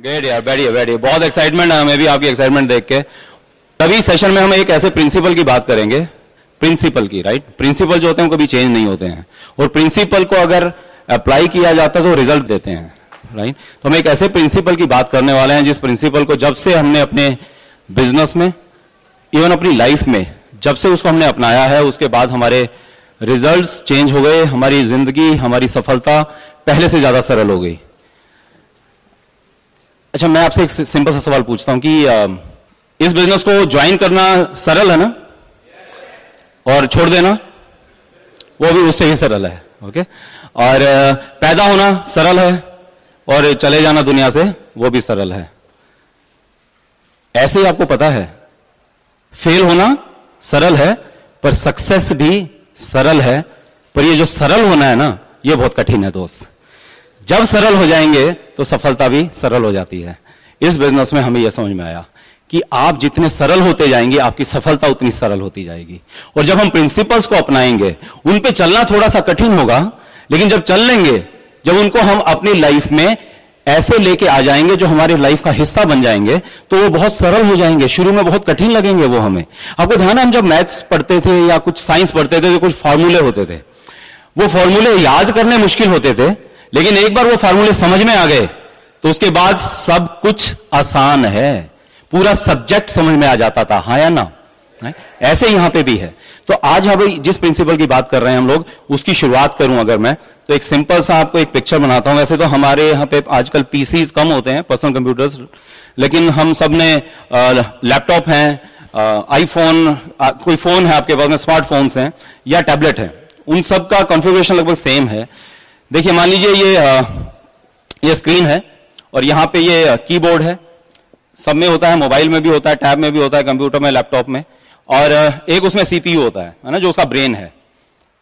Great यार, बैठिए बैठिए, बहुत एक्साइटमेंट है हमें भी आपकी एक्साइटमेंट देख के। तभी सेशन में हम एक ऐसे प्रिंसिपल की बात करेंगे, प्रिंसिपल की, राइट। प्रिंसिपल जो होते हैं वो कभी चेंज नहीं होते हैं, और प्रिंसिपल को अगर अप्लाई किया जाता है तो रिजल्ट देते हैं, राइट। तो हम एक ऐसे प्रिंसिपल की बात करने वाले हैं जिस प्रिंसिपल को जब से हमने अपने बिजनेस में, इवन अपनी लाइफ में जब से उसको हमने अपनाया है, उसके बाद हमारे रिजल्ट्स चेंज हो गए, हमारी जिंदगी, हमारी सफलता पहले से ज्यादा सरल हो गई। अच्छा, मैं आपसे एक सिंपल सा सवाल पूछता हूं कि इस बिजनेस को ज्वाइन करना सरल है ना, और छोड़ देना वो भी उससे ही सरल है, ओके। और पैदा होना सरल है, और चले जाना दुनिया से वो भी सरल है। ऐसे ही आपको पता है फेल होना सरल है, पर सक्सेस भी सरल है। पर ये जो सरल होना है ना, ये बहुत कठिन है दोस्त। जब सरल हो जाएंगे तो सफलता भी सरल हो जाती है। इस बिजनेस में हमें यह समझ में आया कि आप जितने सरल होते जाएंगे, आपकी सफलता उतनी सरल होती जाएगी। और जब हम प्रिंसिपल्स को अपनाएंगे, उन पे चलना थोड़ा सा कठिन होगा, लेकिन जब चल लेंगे, जब उनको हम अपनी लाइफ में ऐसे लेके आ जाएंगे जो हमारी लाइफ का हिस्सा बन जाएंगे, तो वो बहुत सरल हो जाएंगे। शुरू में बहुत कठिन लगेंगे वो हमें। आपको ध्यान है, हम जब मैथ्स पढ़ते थे या कुछ साइंस पढ़ते थे तो कुछ फॉर्मूले होते थे, वो फॉर्मूले याद करने मुश्किल होते थे, लेकिन एक बार वो फॉर्मूले समझ में आ गए तो उसके बाद सब कुछ आसान है, पूरा सब्जेक्ट समझ में आ जाता था, हाँ या ना। ऐसे यहां पे भी है। तो आज हम जिस प्रिंसिपल की बात कर रहे हैं हम लोग, उसकी शुरुआत करूं अगर मैं, तो एक सिंपल सा आपको एक पिक्चर बनाता हूं। वैसे तो हमारे यहाँ पे आजकल पीसीज कम होते हैं, पर्सनल कंप्यूटर्स, लेकिन हम सब ने लैपटॉप हैं, आईफोन, कोई फोन है आपके पास में, स्मार्टफोन्स हैं या टैबलेट है, उन सब का कॉन्फ़िगरेशन लगभग सेम है। देखिए, मान लीजिए ये स्क्रीन है, और यहां पे ये कीबोर्ड है। सब में होता है, मोबाइल में भी होता है, टैब में भी होता है, कंप्यूटर में, लैपटॉप में, और एक उसमें सीपीयू होता है ना, जो उसका ब्रेन है।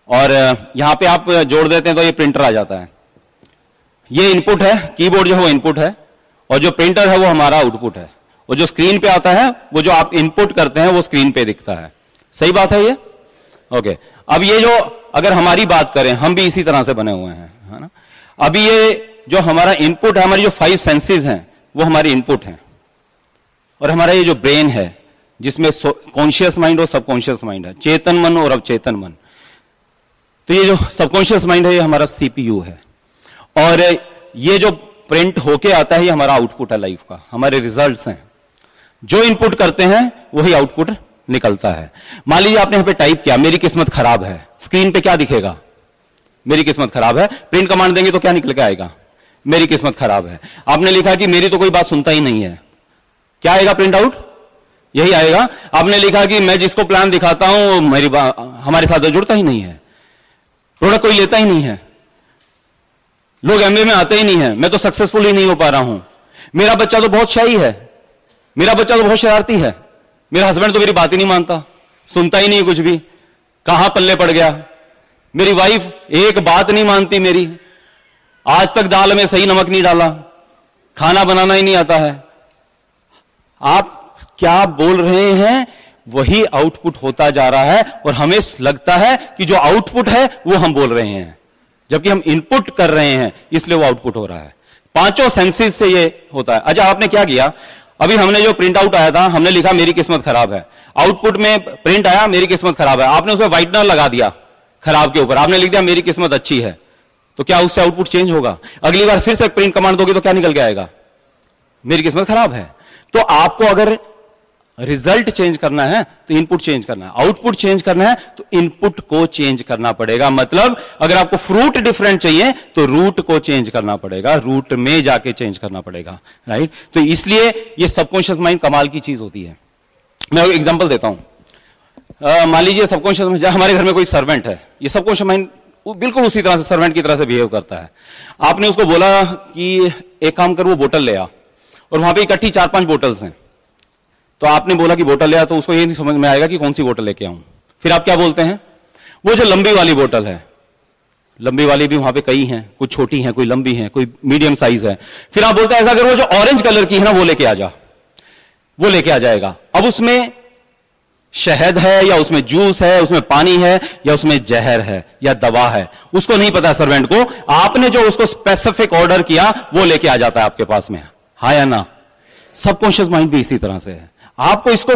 और यहां पे आप जोड़ देते हैं तो ये प्रिंटर आ जाता है। ये इनपुट है, कीबोर्ड जो है वो इनपुट है, और जो प्रिंटर है वो हमारा आउटपुट है। और जो स्क्रीन पे आता है, वो जो आप इनपुट करते हैं वो स्क्रीन पे दिखता है। सही बात है ये, ओके। अब ये जो, अगर हमारी बात करें, हम भी इसी तरह से बने हुए हैं, है ना। अभी ये जो हमारा इनपुट है, हमारी जो 5 सेंसेस हैं वो हमारी इनपुट हैं, और हमारा ये जो ब्रेन है जिसमें कॉन्शियस माइंड और सबकॉन्शियस माइंड है, चेतन मन और अवचेतन मन, तो ये जो सबकॉन्शियस माइंड है ये हमारा सीपीयू है। और ये जो प्रिंट होके आता है ये हमारा आउटपुट है लाइफ का, हमारे रिजल्ट्स हैं। जो इनपुट करते हैं वही आउटपुट निकलता है। मान लीजिए आपने यहां पे टाइप किया मेरी किस्मत खराब है, स्क्रीन पे क्या दिखेगा? मेरी किस्मत खराब है। प्रिंट कमांड देंगे तो क्या निकल के आएगा? मेरी किस्मत खराब है। आपने लिखा कि मेरी तो कोई बात सुनता ही नहीं है, क्या आएगा प्रिंट आउट? यही आएगा। आपने लिखा कि मैं जिसको प्लान दिखाता हूं मेरी हमारे साथ जुड़ता ही नहीं है, प्रोडक्ट कोई लेता ही नहीं है, लोग एमबीए में आते ही नहीं है, मैं तो सक्सेसफुल ही नहीं हो पा रहा हूं, मेरा बच्चा तो बहुत शाई है, मेरा बच्चा तो बहुत शरारती है, मेरा हस्बैंड तो मेरी बात ही नहीं मानता, सुनता ही नहीं कुछ भी, कहां पल्ले पड़ गया, मेरी वाइफ एक बात नहीं मानती मेरी, आज तक दाल में सही नमक नहीं डाला, खाना बनाना ही नहीं आता है। आप क्या बोल रहे हैं वही आउटपुट होता जा रहा है, और हमें लगता है कि जो आउटपुट है वो हम बोल रहे हैं, जबकि हम इनपुट कर रहे हैं, इसलिए वो आउटपुट हो रहा है। 5 सेंसेस से ये होता है। अच्छा, आपने क्या किया, अभी हमने जो प्रिंट आउट आया था, हमने लिखा मेरी किस्मत खराब है, आउटपुट में प्रिंट आया मेरी किस्मत खराब है, आपने उसमें व्हाइटनर लगा दिया खराब के ऊपर, आपने लिख दिया मेरी किस्मत अच्छी है, तो क्या उससे आउटपुट चेंज होगा? अगली बार फिर से प्रिंट कमांड दोगे तो क्या निकल के आएगा? मेरी किस्मत खराब है। तो आपको अगर रिजल्ट चेंज करना है तो इनपुट चेंज करना है, आउटपुट चेंज करना है तो इनपुट को चेंज करना पड़ेगा। मतलब अगर आपको फ्रूट डिफरेंट चाहिए तो रूट को चेंज करना पड़ेगा, रूट में जाके चेंज करना पड़ेगा, राइट। तो इसलिए ये सबकॉन्शियस माइंड कमाल की चीज होती है। मैं एक एग्जांपल देता हूं। मान लीजिए सबकॉन्शियस माइंड, हमारे घर में कोई सर्वेंट है, ये सबकॉन्शियस माइंड बिल्कुल उसी तरह से सर्वेंट की तरह से बिहेव करता है। आपने उसको बोला कि एक काम कर, वो बोतल ले आ, और वहां पे इकट्ठी 4-5 बोतल्स हैं, तो आपने बोला कि बोतल ले आ, तो उसको ये नहीं समझ में आएगा कि कौन सी बोतल लेके आऊं। फिर आप क्या बोलते हैं? वो जो लंबी वाली बोतल है, लंबी वाली भी वहां पे कई हैं, कुछ छोटी हैं, कोई लंबी हैं, कोई मीडियम साइज है। फिर आप बोलते हैं ऐसा अगर वो जो ऑरेंज कलर की है ना वो लेके आ जा, वो लेके आ जाएगा। अब उसमें शहद है या उसमें जूस है, उसमें पानी है या उसमें जहर है या दवा है, उसको नहीं पता सर्वेंट को। आपने जो उसको स्पेसिफिक ऑर्डर किया वो लेके आ जाता है आपके पास में, हाँ या ना? सबकॉन्शियस माइंड भी इसी तरह से है। आपको इसको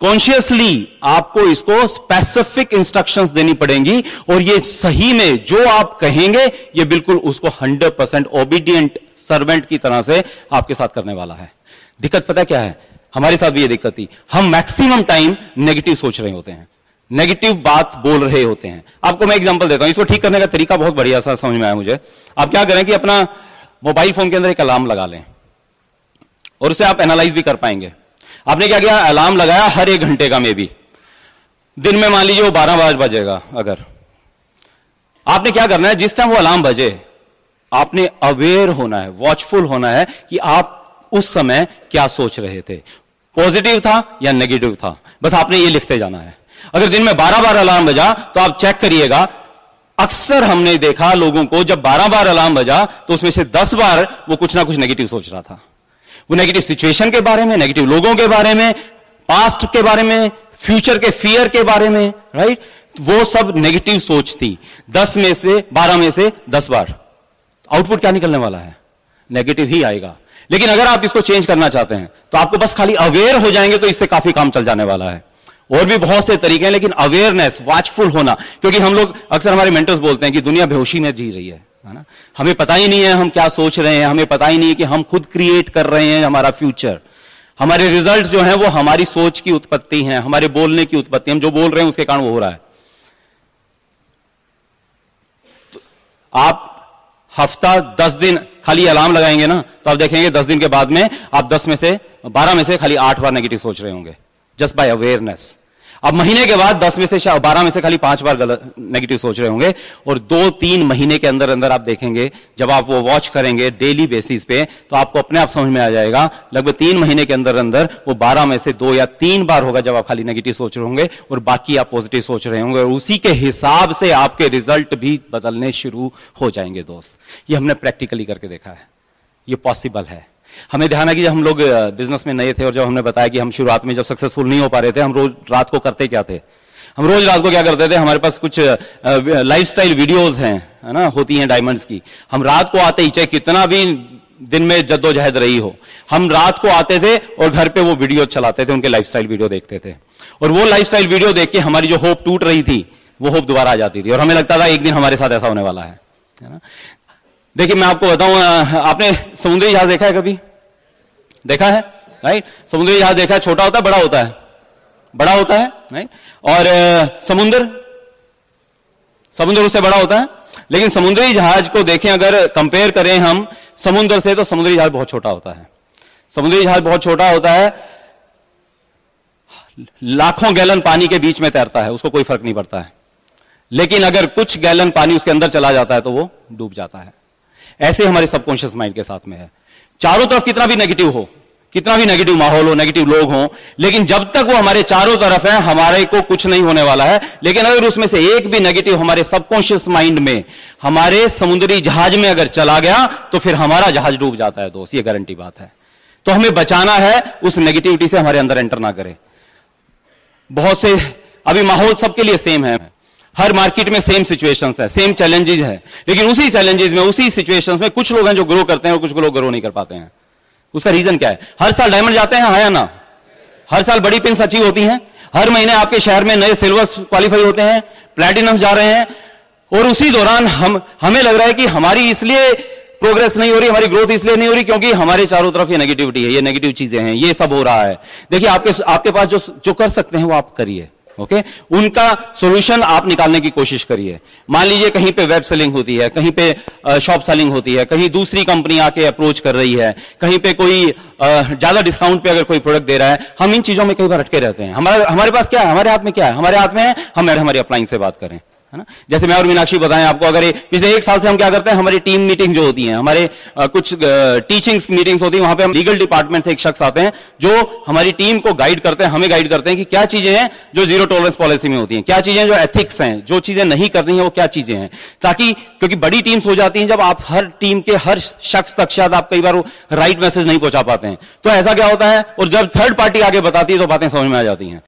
कॉन्शियसली आपको इसको स्पेसिफिक इंस्ट्रक्शंस देनी पड़ेंगी, और ये सही में जो आप कहेंगे ये बिल्कुल उसको 100% ओबीडियंट सर्वेंट की तरह से आपके साथ करने वाला है। दिक्कत पता क्या है? हमारे साथ भी ये दिक्कत थी, हम मैक्सिमम टाइम नेगेटिव सोच रहे होते हैं, नेगेटिव बात बोल रहे होते हैं। आपको मैं एग्जांपल देता हूं, इसको ठीक करने का तरीका बहुत बढ़िया सा समझ में आया मुझे। आप क्या करें कि अपना मोबाइल फोन के अंदर एक अलार्म लगा लें, और उसे आप एनालाइज भी कर पाएंगे। आपने क्या किया? अलार्म लगाया हर 1 घंटे का, में भी दिन में मान लीजिए वो 12 बजेगा। अगर आपने क्या करना है, जिस टाइम वो अलार्म बजे आपने अवेयर होना है, वॉचफुल होना है कि आप उस समय क्या सोच रहे थे, पॉजिटिव था या नेगेटिव था। बस आपने ये लिखते जाना है। अगर दिन में 12 बार अलार्म बजा तो आप चेक करिएगा, अक्सर हमने देखा लोगों को जब 12 बार अलार्म बजा तो उसमें से 10 बार वो कुछ ना कुछ नेगेटिव सोच रहा था। वो नेगेटिव सिचुएशन के बारे में, नेगेटिव लोगों के बारे में, पास्ट के बारे में, फ्यूचर के फियर के बारे में, राइट? वो सब नेगेटिव सोच थी। 10 में से 12 में से 10 बार आउटपुट क्या निकलने वाला है? नेगेटिव ही आएगा। लेकिन अगर आप इसको चेंज करना चाहते हैं तो आपको बस खाली अवेयर हो जाएंगे तो इससे काफी काम चल जाने वाला है। और भी बहुत से तरीके हैं, लेकिन अवेयरनेस, वॉचफुल होना, क्योंकि हम लोग अक्सर, हमारे मेंटर्स बोलते हैं कि दुनिया बेहोशी में जी रही है ना? हमें पता ही नहीं है हम क्या सोच रहे हैं, हमें पता ही नहीं है कि हम खुद क्रिएट कर रहे हैं हमारा फ्यूचर। हमारे रिजल्ट जो हैं वो हमारी सोच की उत्पत्ति हैं, हमारे बोलने की उत्पत्ति। हम जो बोल रहे हैं उसके कारण वो हो रहा है। तो आप हफ्ता 10 दिन खाली अलार्म लगाएंगे ना, तो आप देखेंगे 10 दिन के बाद में आप 12 में से खाली 8 बार नेगेटिव सोच रहे होंगे, जस्ट बाय अवेयरनेस। अब महीने के बाद 12 में से खाली 5 बार गलत नेगेटिव सोच रहे होंगे, और 2-3 महीने के अंदर अंदर आप देखेंगे, जब आप वो वॉच करेंगे डेली बेसिस पे, तो आपको अपने आप समझ में आ जाएगा, लगभग 3 महीने के अंदर अंदर वो 12 में से 2 या 3 बार होगा जब आप खाली नेगेटिव सोच रहे होंगे, और बाकी आप पॉजिटिव सोच रहे होंगे, और उसी के हिसाब से आपके रिजल्ट भी बदलने शुरू हो जाएंगे। दोस्त, ये हमने प्रैक्टिकली करके देखा है, ये पॉसिबल है। हमें ध्यान है कि जब हम लोग बिजनेस में नए थे, और जब हमने बताया कि हम शुरुआत में जब सक्सेसफुल नहीं हो पा रहे थे, हम रोज रात को करते क्या थे? हम रोज रात को क्या करते थे? हमारे पास कुछ लाइफस्टाइल वीडियोस हैं, है ना, होती हैं डायमंड्स की। हम रात को आते ही, चाहे कितना भी दिन में जद्दोजहद रही हो, हम रात को आते थे और घर पे वो वीडियो चलाते थे, उनके लाइफस्टाइल वीडियो देखते थे, और वो लाइफस्टाइल वीडियो देख के हमारी जो होप टूट रही थी वो होप दोबारा आ जाती थी, और हमें लगता था एक दिन हमारे साथ ऐसा होने वाला है ना। देखिए मैं आपको बताऊं, आपने समुद्री जहाज देखा है? कभी देखा है? राइट? समुद्री जहाज देखा है? छोटा होता है, बड़ा होता है? बड़ा होता है, राइट? और समुद्र उससे बड़ा होता है। लेकिन समुद्री जहाज को देखें, अगर कंपेयर करें हम समुद्र से, तो समुद्री जहाज बहुत छोटा होता है। समुद्री जहाज बहुत छोटा होता है, लाखों गैलन पानी के बीच में तैरता है, उसको कोई फर्क नहीं पड़ता है। लेकिन अगर कुछ गैलन पानी उसके अंदर चला जाता है तो वो डूब जाता है। ऐसे हमारे सबकॉन्शियस माइंड के साथ में है। चारों तरफ कितना भी नेगेटिव हो, कितना भी नेगेटिव माहौल हो, नेगेटिव लोग हों, लेकिन जब तक वो हमारे चारों तरफ है, हमारे को कुछ नहीं होने वाला है। लेकिन अगर उसमें से एक भी नेगेटिव हमारे सबकॉन्शियस माइंड में, हमारे समुद्री जहाज में अगर चला गया, तो फिर हमारा जहाज डूब जाता है दोस्त, ये गारंटी बात है। तो हमें बचाना है उस नेगेटिविटी से, हमारे अंदर एंटर ना करे। बहुत से अभी माहौल सबके लिए सेम है, हर मार्केट में सेम सिचुएशंस है, सेम चैलेंजेस है, लेकिन उसी चैलेंजेस में, उसी सिचुएशंस में कुछ लोग हैं जो ग्रो करते हैं और कुछ लोग ग्रो नहीं कर पाते हैं। उसका रीजन क्या है? हर साल डायमंड जाते हैं, हाँ या ना? हर साल बड़ी पिन्स अचीव होती हैं, हर महीने आपके शहर में नए सिल्वर्स क्वालिफाई होते हैं, प्लैटिनम जा रहे हैं, और उसी दौरान हमें लग रहा है कि हमारी इसलिए प्रोग्रेस नहीं हो रही, हमारी ग्रोथ इसलिए नहीं हो रही क्योंकि हमारे चारों तरफ ये नेगेटिविटी है, ये नेगेटिव चीजें हैं, ये सब हो रहा है। देखिए आपके पास जो कर सकते हैं वो आप करिए, ओके? उनका सॉल्यूशन आप निकालने की कोशिश करिए। मान लीजिए कहीं पे वेब सेलिंग होती है, कहीं पे शॉप सेलिंग होती है, कहीं दूसरी कंपनी आके अप्रोच कर रही है, कहीं पे कोई ज्यादा डिस्काउंट पे अगर कोई प्रोडक्ट दे रहा है, हम इन चीजों में कई बार अटके रहते हैं। हमारे पास क्या है? हमारे हाथ में क्या है? हमारे हाथ में है हम हमारी अपलाइन से बात करें, है ना? जैसे मैं और मीनाक्षी बताएं आपको, अगर पिछले 1 साल से हम क्या करते हैं, हमारी टीम मीटिंग जो होती है, हमारे कुछ टीचिंग्स मीटिंग्स होती है, वहां पे हम लीगल डिपार्टमेंट से एक शख्स आते हैं जो हमारी टीम को गाइड करते हैं, हमें गाइड करते हैं कि क्या चीजें हैं जो जीरो टॉलरेंस पॉलिसी में होती हैं, क्या चीजें जो एथिक्स हैं, जो चीजें नहीं करनी है वो क्या चीजें हैं, ताकि क्योंकि बड़ी टीम्स हो जाती हैं, जब आप हर टीम के हर शख्स तक शायद आप कई बार राइट मैसेज नहीं पहुंचा पाते हैं, तो ऐसा क्या होता है, और जब थर्ड पार्टी आगे बताती है तो बातें समझ में आ जाती हैं।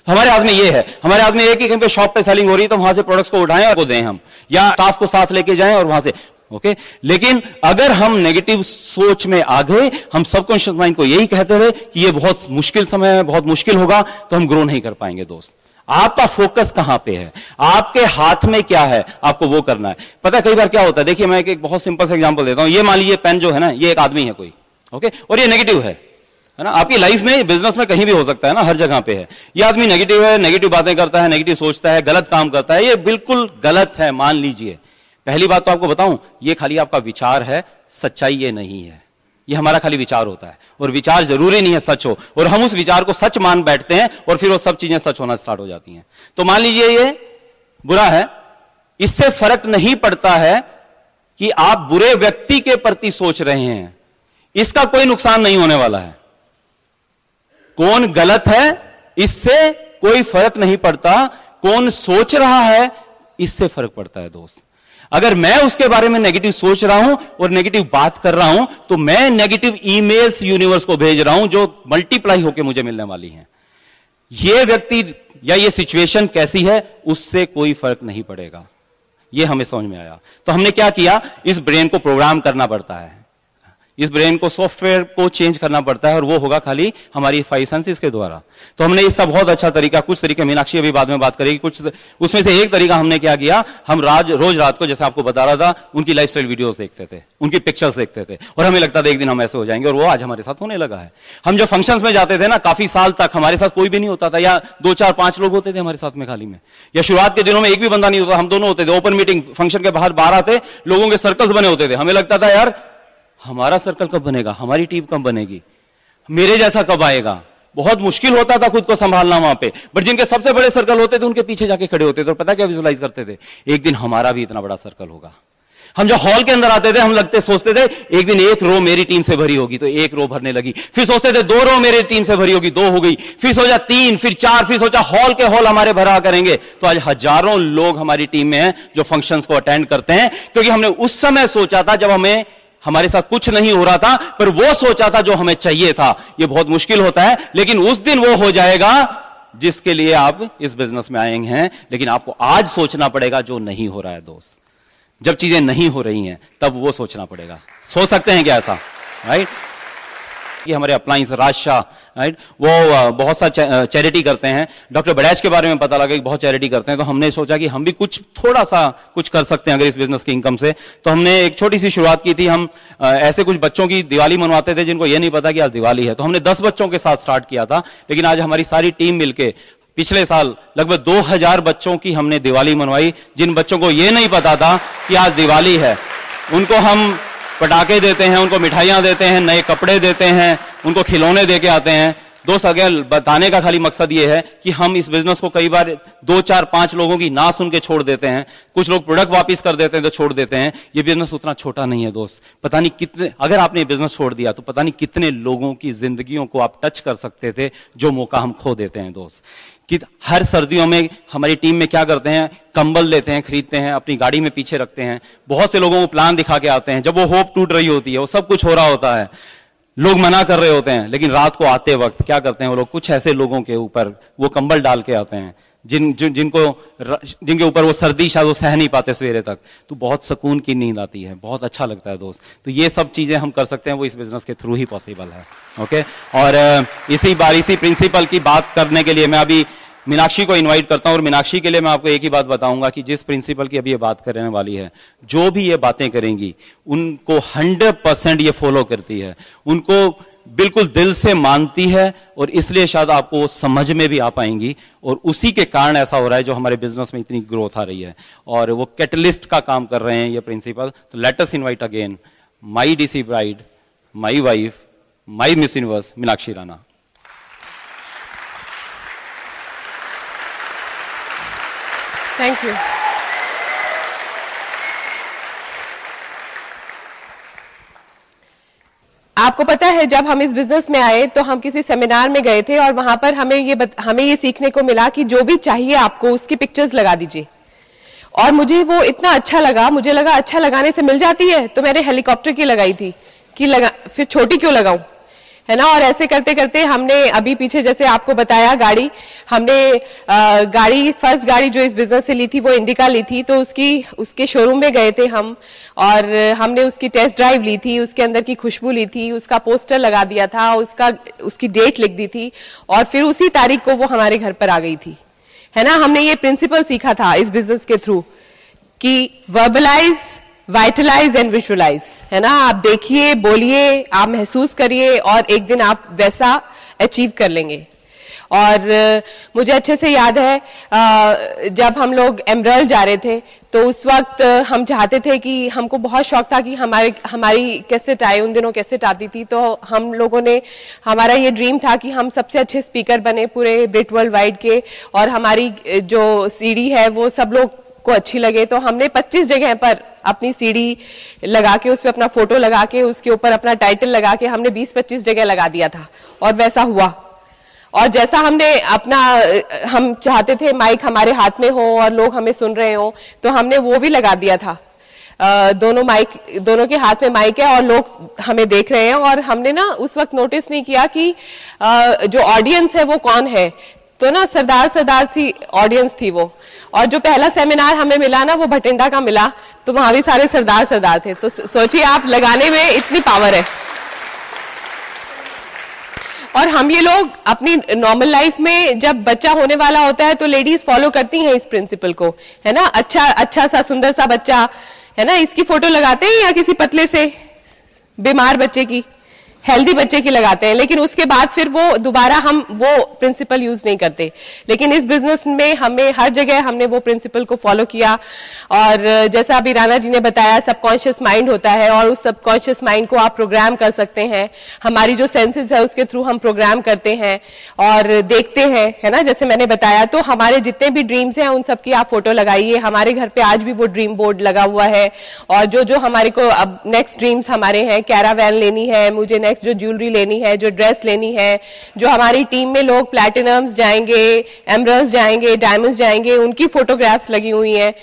हमारे हाथ में ये है, हमारे हाथ में एक ही कहीं पे शॉप पे सेलिंग हो रही है तो वहां से प्रोडक्ट्स को उठाएं और को दें हम, या स्टाफ को साथ लेके जाएं और वहां से ओके। लेकिन अगर हम नेगेटिव सोच में आ गए, हम सबकॉन्शियस माइंड को यही कहते रहे कि ये बहुत मुश्किल समय है, बहुत मुश्किल होगा, तो हम ग्रो नहीं कर पाएंगे दोस्त। आपका फोकस कहां पे है, आपके हाथ में क्या है, आपको वो करना है। पता है कई बार क्या होता है, देखिए मैं एक बहुत सिंपल सा एग्जांपल देता हूं। ये मान लीजिए पेन जो है ना, ये एक आदमी है कोई, ओके, और ये नेगेटिव है ना। आपकी लाइफ में, बिजनेस में कहीं भी हो सकता है ना, हर जगह पे है। ये आदमी नेगेटिव है, नेगेटिव बातें करता है, नेगेटिव सोचता है, गलत काम करता है, ये बिल्कुल गलत है, मान लीजिए। पहली बात तो आपको बताऊं, ये खाली आपका विचार है, सच्चाई ये नहीं है। ये हमारा खाली विचार होता है, और विचार जरूरी नहीं है सच हो, और हम उस विचार को सच मान बैठते हैं और फिर वो सब चीजें सच होना स्टार्ट हो जाती हैं। तो मान लीजिए ये बुरा है, इससे फर्क नहीं पड़ता है कि आप बुरे व्यक्ति के प्रति सोच रहे हैं, इसका कोई नुकसान नहीं होने वाला है। कौन गलत है इससे कोई फर्क नहीं पड़ता, कौन सोच रहा है इससे फर्क पड़ता है दोस्त। अगर मैं उसके बारे में नेगेटिव सोच रहा हूं और नेगेटिव बात कर रहा हूं, तो मैं नेगेटिव ईमेल्स यूनिवर्स को भेज रहा हूं जो मल्टीप्लाई होकर मुझे मिलने वाली हैं। यह व्यक्ति या ये सिचुएशन कैसी है उससे कोई फर्क नहीं पड़ेगा। यह हमें समझ में आया। तो हमने क्या किया, इस ब्रेन को प्रोग्राम करना पड़ता है, इस ब्रेन को, सॉफ्टवेयर को चेंज करना पड़ता है, और वो होगा खाली हमारी 5 सेंसेस के द्वारा। तो हमने इसका बहुत अच्छा तरीका, कुछ तरीके मीनाक्षी अभी बाद में बात करेगी, कुछ उसमें से एक तरीका हमने क्या किया, हम रोज रात को, जैसे आपको बता रहा था, उनकी लाइफस्टाइल वीडियोस देखते थे, उनकी पिक्चर्स देखते थे, और हमें लगता था एक दिन हम ऐसे हो जाएंगे, और वो आज हमारे साथ होने लगा है। हम जब फंक्शंस में जाते थे ना, काफी साल तक हमारे साथ कोई भी नहीं होता था, या 2 4 5 लोग होते थे हमारे साथ में खाली में, या शुरुआत के दिनों में एक भी बंदा नहीं होता, हम दोनों होते थे। ओपन मीटिंग, फंक्शन के बाहर 12 थे, लोगों के सर्कल्स बने होते थे। हमें लगता था यार हमारा सर्कल कब बनेगा, हमारी टीम कब बनेगी, मेरे जैसा कब आएगा। बहुत मुश्किल होता था खुद को संभालना वहां पे। बट जिनके सबसे बड़े सर्कल होते थे उनके पीछे जाके खड़े होते थे, और पता क्या विजुलाइज करते थे, एक दिन हमारा भी इतना बड़ा सर्कल होगा। हम जब हॉल के अंदर आते थे, हम सोचते थे एक दिन 1 रो मेरी टीम से भरी होगी, तो 1 रो भरने लगी। फिर सोचते थे 2 रो मेरी टीम से भरी होगी, 2 हो गई। फिर सोचा 3, फिर 4, फिर सोचा हॉल के हॉल हमारे भरा करेंगे। तो आज हजारों लोग हमारी टीम में हैं जो फंक्शंस को अटेंड करते हैं, क्योंकि हमने उस समय सोचा था जब हमारे साथ कुछ नहीं हो रहा था, पर वो सोचा था जो हमें चाहिए था। ये बहुत मुश्किल होता है, लेकिन उस दिन वो हो जाएगा जिसके लिए आप इस बिजनेस में आए हैं। लेकिन आपको आज सोचना पड़ेगा जो नहीं हो रहा है दोस्त। जब चीजें नहीं हो रही हैं तब वो सोचना पड़ेगा। सोच सकते हैं क्या ऐसा, राइट? कि हमारे अप्लायंस राजशाह, राइट, वो बहुत सा चैरिटी करते हैं। डॉक्टर बड़ैच के बारे में पता लगा कि बहुत चैरिटी करते हैं, तो हमने सोचा कि हम भी थोड़ा सा कुछ कर सकते हैं अगर इस बिजनेस की इनकम से। तो हमने एक छोटी सी शुरुआत की थी। हम ऐसे कुछ बच्चों की दिवाली मनवाते थे जिनको ये नहीं पता कि आज दिवाली है। तो हमने 10 बच्चों के साथ स्टार्ट किया था, लेकिन आज हमारी सारी टीम मिलके पिछले साल लगभग 2000 बच्चों की हमने दिवाली मनवाई। जिन बच्चों को ये नहीं पता था कि आज दिवाली है, उनको हम पटाखे देते हैं, उनको मिठाइयां देते हैं, नए कपड़े देते हैं, उनको खिलौने दे के आते हैं। दोस्त, अगर बताने का खाली मकसद ये है कि हम इस बिजनेस को कई बार 2 4 5 लोगों की ना सुन के छोड़ देते हैं। कुछ लोग प्रोडक्ट वापस कर देते हैं तो छोड़ देते हैं। ये बिजनेस उतना छोटा नहीं है दोस्त। पता नहीं कितने, अगर आपने ये बिजनेस छोड़ दिया तो पता नहीं कितने लोगों की जिंदगियों को आप टच कर सकते थे, जो मौका हम खो देते हैं दोस्त। कि हर सर्दियों में हमारी टीम में क्या करते हैं, कंबल लेते हैं, खरीदते हैं, अपनी गाड़ी में पीछे रखते हैं। बहुत से लोगों को प्लान दिखा के आते हैं। जब वो होप टूट रही होती है, वो सब कुछ हो रहा होता है, लोग मना कर रहे होते हैं, लेकिन रात को आते वक्त क्या करते हैं वो लोग, कुछ ऐसे लोगों के ऊपर वो कंबल डाल के आते हैं जिनके ऊपर वो सर्दी शायद वो सह नहीं पाते सवेरे तक। तो बहुत सुकून की नींद आती है, बहुत अच्छा लगता है दोस्त। तो ये सब चीजें हम कर सकते हैं, वो इस बिजनेस के थ्रू ही पॉसिबल है। ओके, और इसी प्रिंसिपल की बात करने के लिए मैं अभी मीनाक्षी को इनवाइट करता हूं। और मीनाक्षी के लिए मैं आपको एक ही बात बताऊंगा कि जिस प्रिंसिपल की अभी ये बात करने वाली है, जो भी ये बातें करेंगी उनको 100% ये फॉलो करती है, उनको बिल्कुल दिल से मानती है, और इसलिए शायद आपको समझ में भी आ पाएंगी। और उसी के कारण ऐसा हो रहा है जो हमारे बिजनेस में इतनी ग्रोथ आ रही है, और वो कैटलिस्ट का काम कर रहे हैं ये प्रिंसिपल। तो let us invite again my DC bride, my wife, my miss universe, Meenakshi Rana. Thank you. आपको पता है, जब हम इस बिजनेस में आए तो हम किसी सेमिनार में गए थे, और वहां पर हमें ये सीखने को मिला कि जो भी चाहिए आपको उसकी पिक्चर्स लगा दीजिए। और मुझे वो इतना अच्छा लगा, मुझे लगा अच्छा लगाने से मिल जाती है, तो मैंने हेलीकॉप्टर की लगाई थी कि फिर छोटी क्यों लगाऊं। है ना। और ऐसे करते करते हमने अभी पीछे जैसे आपको बताया गाड़ी, हमने फर्स्ट गाड़ी जो इस बिजनेस से ली थी वो इंडिका ली थी, तो उसके शोरूम में गए थे हम और हमने उसकी टेस्ट ड्राइव ली थी, उसके अंदर की खुशबू ली थी, उसका पोस्टर लगा दिया था, उसकी डेट लिख दी थी और फिर उसी तारीख को वो हमारे घर पर आ गई थी, है ना। हमने ये प्रिंसिपल सीखा था इस बिजनेस के थ्रू कि वर्बलाइज, वाइटलाइज एंड विजुअलाइज, है ना। आप देखिए, बोलिए, आप महसूस करिए और एक दिन आप वैसा अचीव कर लेंगे। और मुझे अच्छे से याद है जब हम लोग एमरल्ड जा रहे थे तो उस वक्त हम चाहते थे कि हमको बहुत शौक था कि हमारी कैसेट आए, उन दिनों कैसेट आती थी, तो हम लोगों ने, हमारा ये ड्रीम था कि हम सबसे अच्छे स्पीकर बने पूरे ब्रिट वर्ल्ड वाइड के और हमारी जो सीडी है वो सब लोग को अच्छी लगे। तो हमने 25 जगह पर अपनी सीडी लगा के उस पर अपना फोटो लगा के उसके ऊपर अपना टाइटल लगा के हमने 20-25 जगह लगा दिया था और वैसा हुआ। और जैसा हम चाहते थे माइक हमारे हाथ में हो और लोग हमें सुन रहे हो, तो हमने वो भी लगा दिया था। दोनों के हाथ में माइक है और लोग हमें देख रहे हैं और हमने ना उस वक्त नोटिस नहीं किया कि जो ऑडियंस है वो कौन है, तो ना सरदार सी ऑडियंस थी वो। और जो पहला सेमिनार हमें मिला ना वो भटिंडा का मिला, तो वहां भी सारे सरदार थे। तो सोचिए आप, लगाने में इतनी पावर है। और हम ये लोग अपनी नॉर्मल लाइफ में जब बच्चा होने वाला होता है तो लेडीज फॉलो करती हैं इस प्रिंसिपल को, है ना। अच्छा सा सुंदर सा बच्चा, है ना, इसकी फोटो लगाते हैं या किसी पतले से बीमार बच्चे की, हेल्दी बच्चे की लगाते हैं, लेकिन उसके बाद फिर वो दोबारा हम वो प्रिंसिपल यूज नहीं करते। लेकिन इस बिजनेस में हमें हर जगह हमने वो प्रिंसिपल को फॉलो किया। और जैसा अभी राणा जी ने बताया, सबकॉन्शियस माइंड होता है और उस सबकॉन्शियस माइंड को आप प्रोग्राम कर सकते हैं। हमारी जो सेंसेस है उसके थ्रू हम प्रोग्राम करते हैं और देखते हैं, है ना, जैसे मैंने बताया। तो हमारे जितने भी ड्रीम्स हैं उन सबकी आप फोटो लगाइए। हमारे घर पे आज भी वो ड्रीम बोर्ड लगा हुआ है और जो हमारे को अब नेक्स्ट ड्रीम्स हमारे हैं, कैरावैन लेनी है मुझे, नेक्स्ट जो ज्वेलरी लेनी है, जो ड्रेस लेनी है, जो हमारी टीम में लोग प्लैटिनम्स जाएंगे, एमरल्ड्स जाएंगे, डायमंड्स जाएंगे, उनकी फोटोग्राफ्स लगी हुई हैं।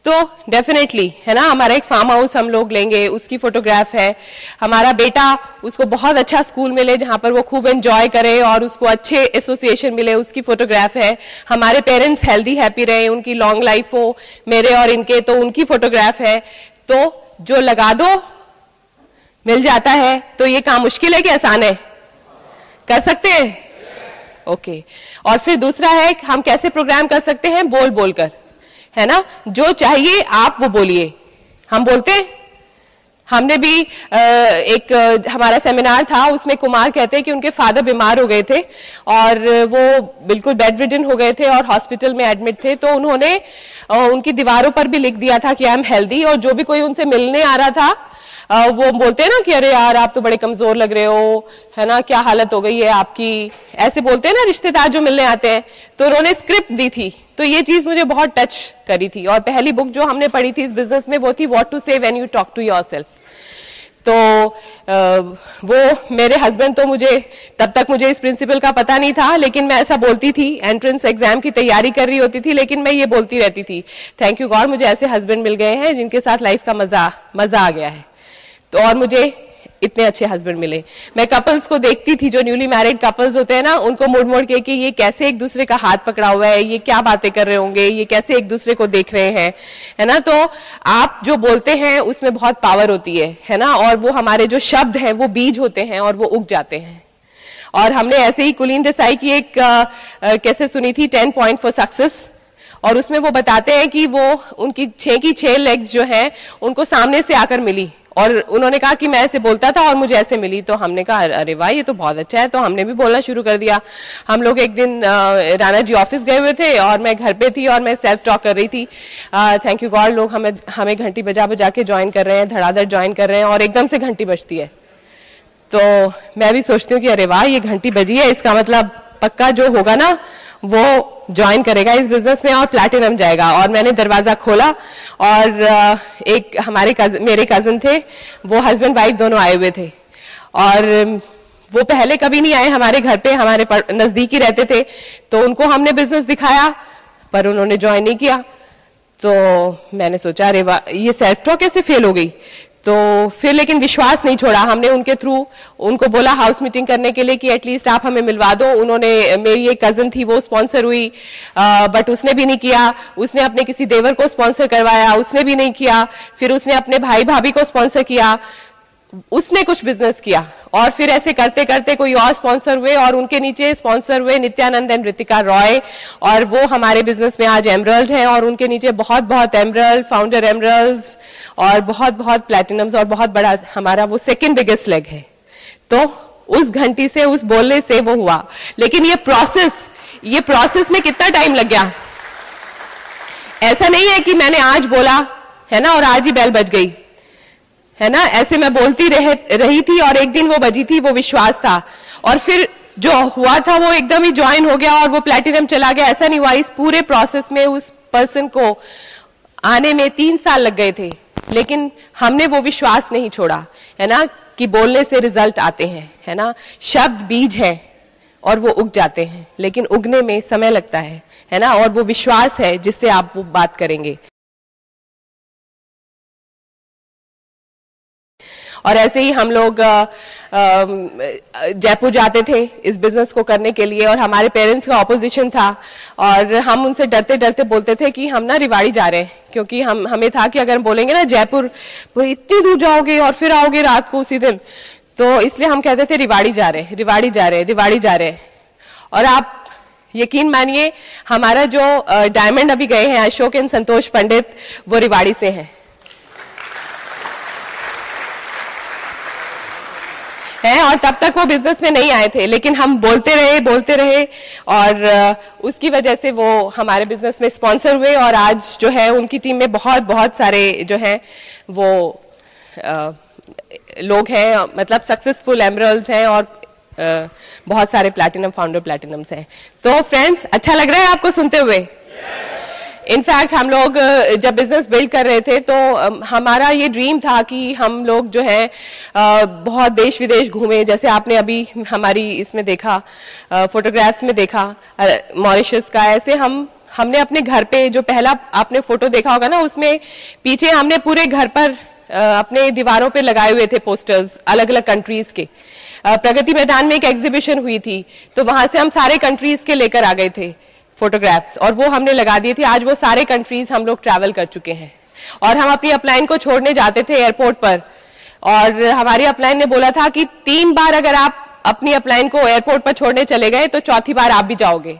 तो डेफिनेटली, है ना, हमारा एक फार्म हाउस हम लोग लेंगे, उसकी फोटोग्राफ है। हमारा बेटा, उसको बहुत अच्छा स्कूल मिले जहां पर वो खूब एंजॉय करे और उसको अच्छे एसोसिएशन मिले, उसकी फोटोग्राफ है। हमारे पेरेंट्स हेल्दी हैप्पी रहे, उनकी लॉन्ग लाइफ हो, मेरे और इनके, तो उनकी फोटोग्राफ है। तो जो लगा दो मिल जाता है। तो ये काम मुश्किल है कि आसान है? कर सकते हैं? ओके। और फिर दूसरा है हम कैसे प्रोग्राम कर सकते हैं, बोल बोल कर, है ना। जो चाहिए आप वो बोलिए। हम बोलते हैं, हमने भी हमारा सेमिनार था, उसमें कुमार कहते हैं कि उनके फादर बीमार हो गए थे और वो बिल्कुल बेड रिडन हो गए थे और हॉस्पिटल में एडमिट थे। तो उन्होंने उनकी दीवारों पर भी लिख दिया था कि आई एम हेल्दी, और जो भी कोई उनसे मिलने आ रहा था वो बोलते हैं ना कि अरे यार आप तो बड़े कमजोर लग रहे हो, है ना, क्या हालत हो गई है आपकी, ऐसे बोलते हैं ना रिश्तेदार जो मिलने आते हैं। तो उन्होंने स्क्रिप्ट दी थी, तो ये चीज मुझे बहुत टच करी थी। और पहली बुक जो हमने पढ़ी थी इस बिजनेस में वो थी what to say when you talk to yourself. तो वो मेरे हस्बैंड, तो तब तक मुझे इस प्रिंसिपल का पता नहीं था, लेकिन मैं ऐसा बोलती थी। एंट्रेंस एग्जाम की तैयारी कर रही होती थी लेकिन मैं ये बोलती रहती थी, थैंक यू गॉड मुझे ऐसे हस्बैंड मिल गए हैं जिनके साथ लाइफ का मजा आ गया है। तो और मुझे इतने अच्छे हस्बैंड मिले। मैं कपल्स को देखती थी, जो न्यूली मैरिड कपल्स होते हैं ना, उनको मुड़ के कि ये कैसे एक दूसरे का हाथ पकड़ा हुआ है, ये क्या बातें कर रहे होंगे, ये कैसे एक दूसरे को देख रहे हैं, है ना। तो आप जो बोलते हैं उसमें बहुत पावर होती है ना। और वो हमारे जो शब्द हैं वो बीज होते हैं और वो उग जाते हैं। और हमने ऐसे ही कुलीन देसाई की एक कैसे सुनी थी, 10 पॉइंट फॉर सक्सेस, और उसमें वो बताते हैं कि वो उनकी 6 की 6 लेग्स जो हैं उनको सामने से आकर मिली और उन्होंने कहा कि मैं ऐसे बोलता था और मुझे ऐसे मिली। तो हमने कहा अरे वाह ये तो बहुत अच्छा है। तो हमने भी बोलना शुरू कर दिया। हम लोग एक दिन राणा जी ऑफिस गए हुए थे और मैं घर पे थी और मैं सेल्फ टॉक कर रही थी, थैंक यू गॉड लोग हमें घंटी बजा के ज्वाइन कर रहे हैं, धड़ाधड़ ज्वाइन कर रहे हैं, और एकदम से घंटी बजती है। तो मैं भी सोचती हूँ कि अरे वाह ये घंटी बजी है, इसका मतलब पक्का जो होगा ना वो ज्वाइन करेगा इस बिजनेस में और प्लैटिनम जाएगा। और मैंने दरवाजा खोला और एक मेरे कजन थे, वो हस्बैंड वाइफ दोनों आए हुए थे और वो पहले कभी नहीं आए हमारे घर पे, हमारे नजदीक ही रहते थे। तो उनको हमने बिजनेस दिखाया पर उन्होंने ज्वाइन नहीं किया। तो मैंने सोचा अरे वाह ये सेल्फ टॉक कैसे फेल हो गई। तो फिर लेकिन विश्वास नहीं छोड़ा हमने उनके थ्रू उनको बोला हाउस मीटिंग करने के लिए कि एटलीस्ट आप हमें मिलवा दो। उन्होंने, मेरी एक कजन थी वो स्पॉन्सर हुई, बट उसने भी नहीं किया। उसने अपने किसी देवर को स्पॉन्सर करवाया, उसने भी नहीं किया। फिर उसने अपने भाई भाभी को स्पॉन्सर किया, उसने कुछ बिजनेस किया। और फिर ऐसे करते करते कोई और स्पॉन्सर हुए और उनके नीचे स्पॉन्सर हुए नित्यानंद एंड ऋतिका रॉय, और वो हमारे बिजनेस में आज एमरल्ड हैं। और उनके नीचे बहुत बहुत एमरल्ड, फाउंडर एमरल्ड्स और बहुत बहुत प्लैटिनम्स, और बहुत बड़ा हमारा वो सेकंड बिगेस्ट लेग है। तो उस घंटी से, उस बोलने से वो हुआ। लेकिन ये प्रोसेस में कितना टाइम लग गया। ऐसा नहीं है कि मैंने आज बोला है ना और आज ही बेल बज गई, है ना। ऐसे मैं बोलती रही थी और एक दिन वो बजी थी, वो विश्वास था। और फिर जो हुआ था वो एकदम ही ज्वाइन हो गया और वो प्लैटिनम चला गया। ऐसा नहीं हुआ, इस पूरे प्रोसेस में उस पर्सन को आने में 3 साल लग गए थे। लेकिन हमने वो विश्वास नहीं छोड़ा, है ना, कि बोलने से रिजल्ट आते हैं, है ना। शब्द बीज है और वो उग जाते हैं, लेकिन उगने में समय लगता है ना। और वो विश्वास है जिससे आप वो बात करेंगे। और ऐसे ही हम लोग जयपुर जाते थे इस बिजनेस को करने के लिए, और हमारे पेरेंट्स का ऑपोजिशन था। और हम उनसे डरते डरते बोलते थे कि हम ना रिवाड़ी जा रहे हैं, क्योंकि हमें था कि अगर हम बोलेंगे ना जयपुर इतनी दूर जाओगे और फिर आओगे रात को उसी दिन, तो इसलिए हम कहते थे रिवाड़ी जा रहे हैं, रिवाड़ी जा रहे हैं, रिवाड़ी जा रहे हैं। और आप यकीन मानिए हमारा जो डायमंड अभी गए हैं अशोक एंड संतोष पंडित, वो रिवाड़ी से हैं। और तब तक वो बिजनेस में नहीं आए थे, लेकिन हम बोलते रहे और उसकी वजह से वो हमारे बिजनेस में स्पॉन्सर हुए। और आज जो है उनकी टीम में बहुत बहुत सारे जो हैं वो लोग हैं, मतलब सक्सेसफुल एमरल्ड्स हैं और बहुत सारे प्लैटिनम फाउंडर प्लैटिनम्स हैं। तो फ्रेंड्स, अच्छा लग रहा है आपको सुनते हुए? इनफैक्ट हम लोग जब बिजनेस बिल्ड कर रहे थे तो हमारा ये ड्रीम था कि हम लोग जो है बहुत देश विदेश घूमे। जैसे आपने अभी हमारी इसमें देखा, फोटोग्राफ्स में देखा मॉरिशस का। ऐसे हमने अपने घर पे जो पहला आपने फोटो देखा होगा ना, उसमें पीछे हमने पूरे घर पर अपने दीवारों पे लगाए हुए थे पोस्टर्स अलग अलग कंट्रीज के। प्रगति मैदान में एक एग्जीबिशन हुई थी, तो वहां से हम सारे कंट्रीज के लेकर आ गए थे फोटोग्राफ्स, और वो हमने लगा दिए थे। आज वो सारे कंट्रीज हम लोग ट्रैवल कर चुके हैं। और हम अपनी अपलाइन को छोड़ने जाते थे एयरपोर्ट पर, और हमारी अपलाइन ने बोला था कि 3 बार अगर आप अपनी अपलाइन को एयरपोर्ट पर छोड़ने चले गए तो 4थी बार आप भी जाओगे।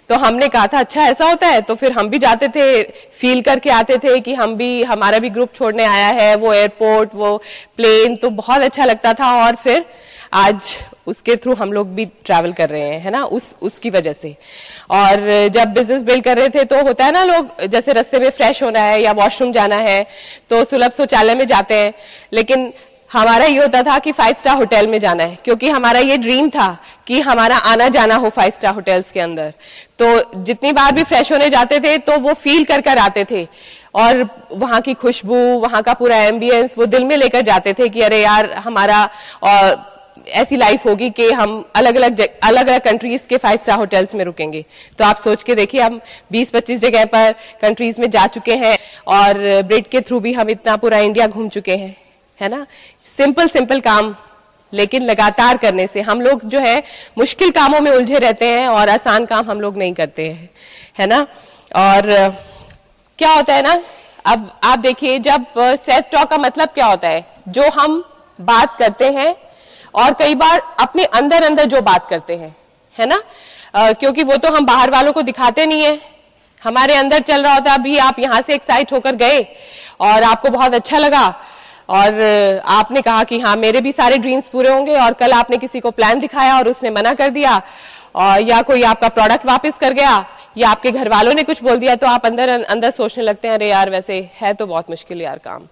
तो हमने कहा था अच्छा ऐसा होता है, तो फिर हम भी जाते थे, फील करके आते थे कि हमारा भी ग्रुप छोड़ने आया है, वो एयरपोर्ट, वो प्लेन, तो बहुत अच्छा लगता था। और फिर आज उसके थ्रू हम लोग भी ट्रैवल कर रहे हैं, है ना, उसकी वजह से। और जब बिजनेस बिल्ड कर रहे थे तो होता है ना, लोग जैसे रास्ते में फ्रेश होना है या वॉशरूम जाना है तो सुलभ शौचालय में जाते हैं, लेकिन हमारा ये होता था कि 5 स्टार होटल में जाना है, क्योंकि हमारा ये ड्रीम था कि हमारा आना जाना हो 5 स्टार होटल्स के अंदर। तो जितनी बार भी फ्रेश होने जाते थे तो वो फील कर आते थे, और वहां की खुशबू, वहां का पूरा एम्बियंस वो दिल में लेकर जाते थे कि अरे यार हमारा ऐसी लाइफ होगी कि हम अलग अलग कंट्रीज के 5 स्टार होटल्स में रुकेंगे। तो आप सोच के देखिए, हम 20-25 जगह पर कंट्रीज में जा चुके हैं, और ब्रिड के थ्रू भी हम इतना पूरा इंडिया घूम चुके हैं, है ना। सिंपल काम, लेकिन लगातार करने से हम लोग जो है मुश्किल कामों में उलझे रहते हैं और आसान काम हम लोग नहीं करते हैं, है ना। और क्या होता है ना, अब आप देखिए, जब सेल्फ टॉक का मतलब क्या होता है, जो हम बात करते हैं और कई बार अपने अंदर जो बात करते हैं, है ना। क्योंकि वो तो हम बाहर वालों को दिखाते नहीं है, हमारे अंदर चल रहा होता है। अभी आप यहां से एक्साइट होकर गए और आपको बहुत अच्छा लगा, और आपने कहा कि हाँ मेरे भी सारे ड्रीम्स पूरे होंगे, और कल आपने किसी को प्लान दिखाया और उसने मना कर दिया, और या कोई आपका प्रोडक्ट वापस कर गया, या आपके घर वालों ने कुछ बोल दिया, तो आप अंदर सोचने लगते हैं अरे यार वैसे है तो बहुत मुश्किल यार काम,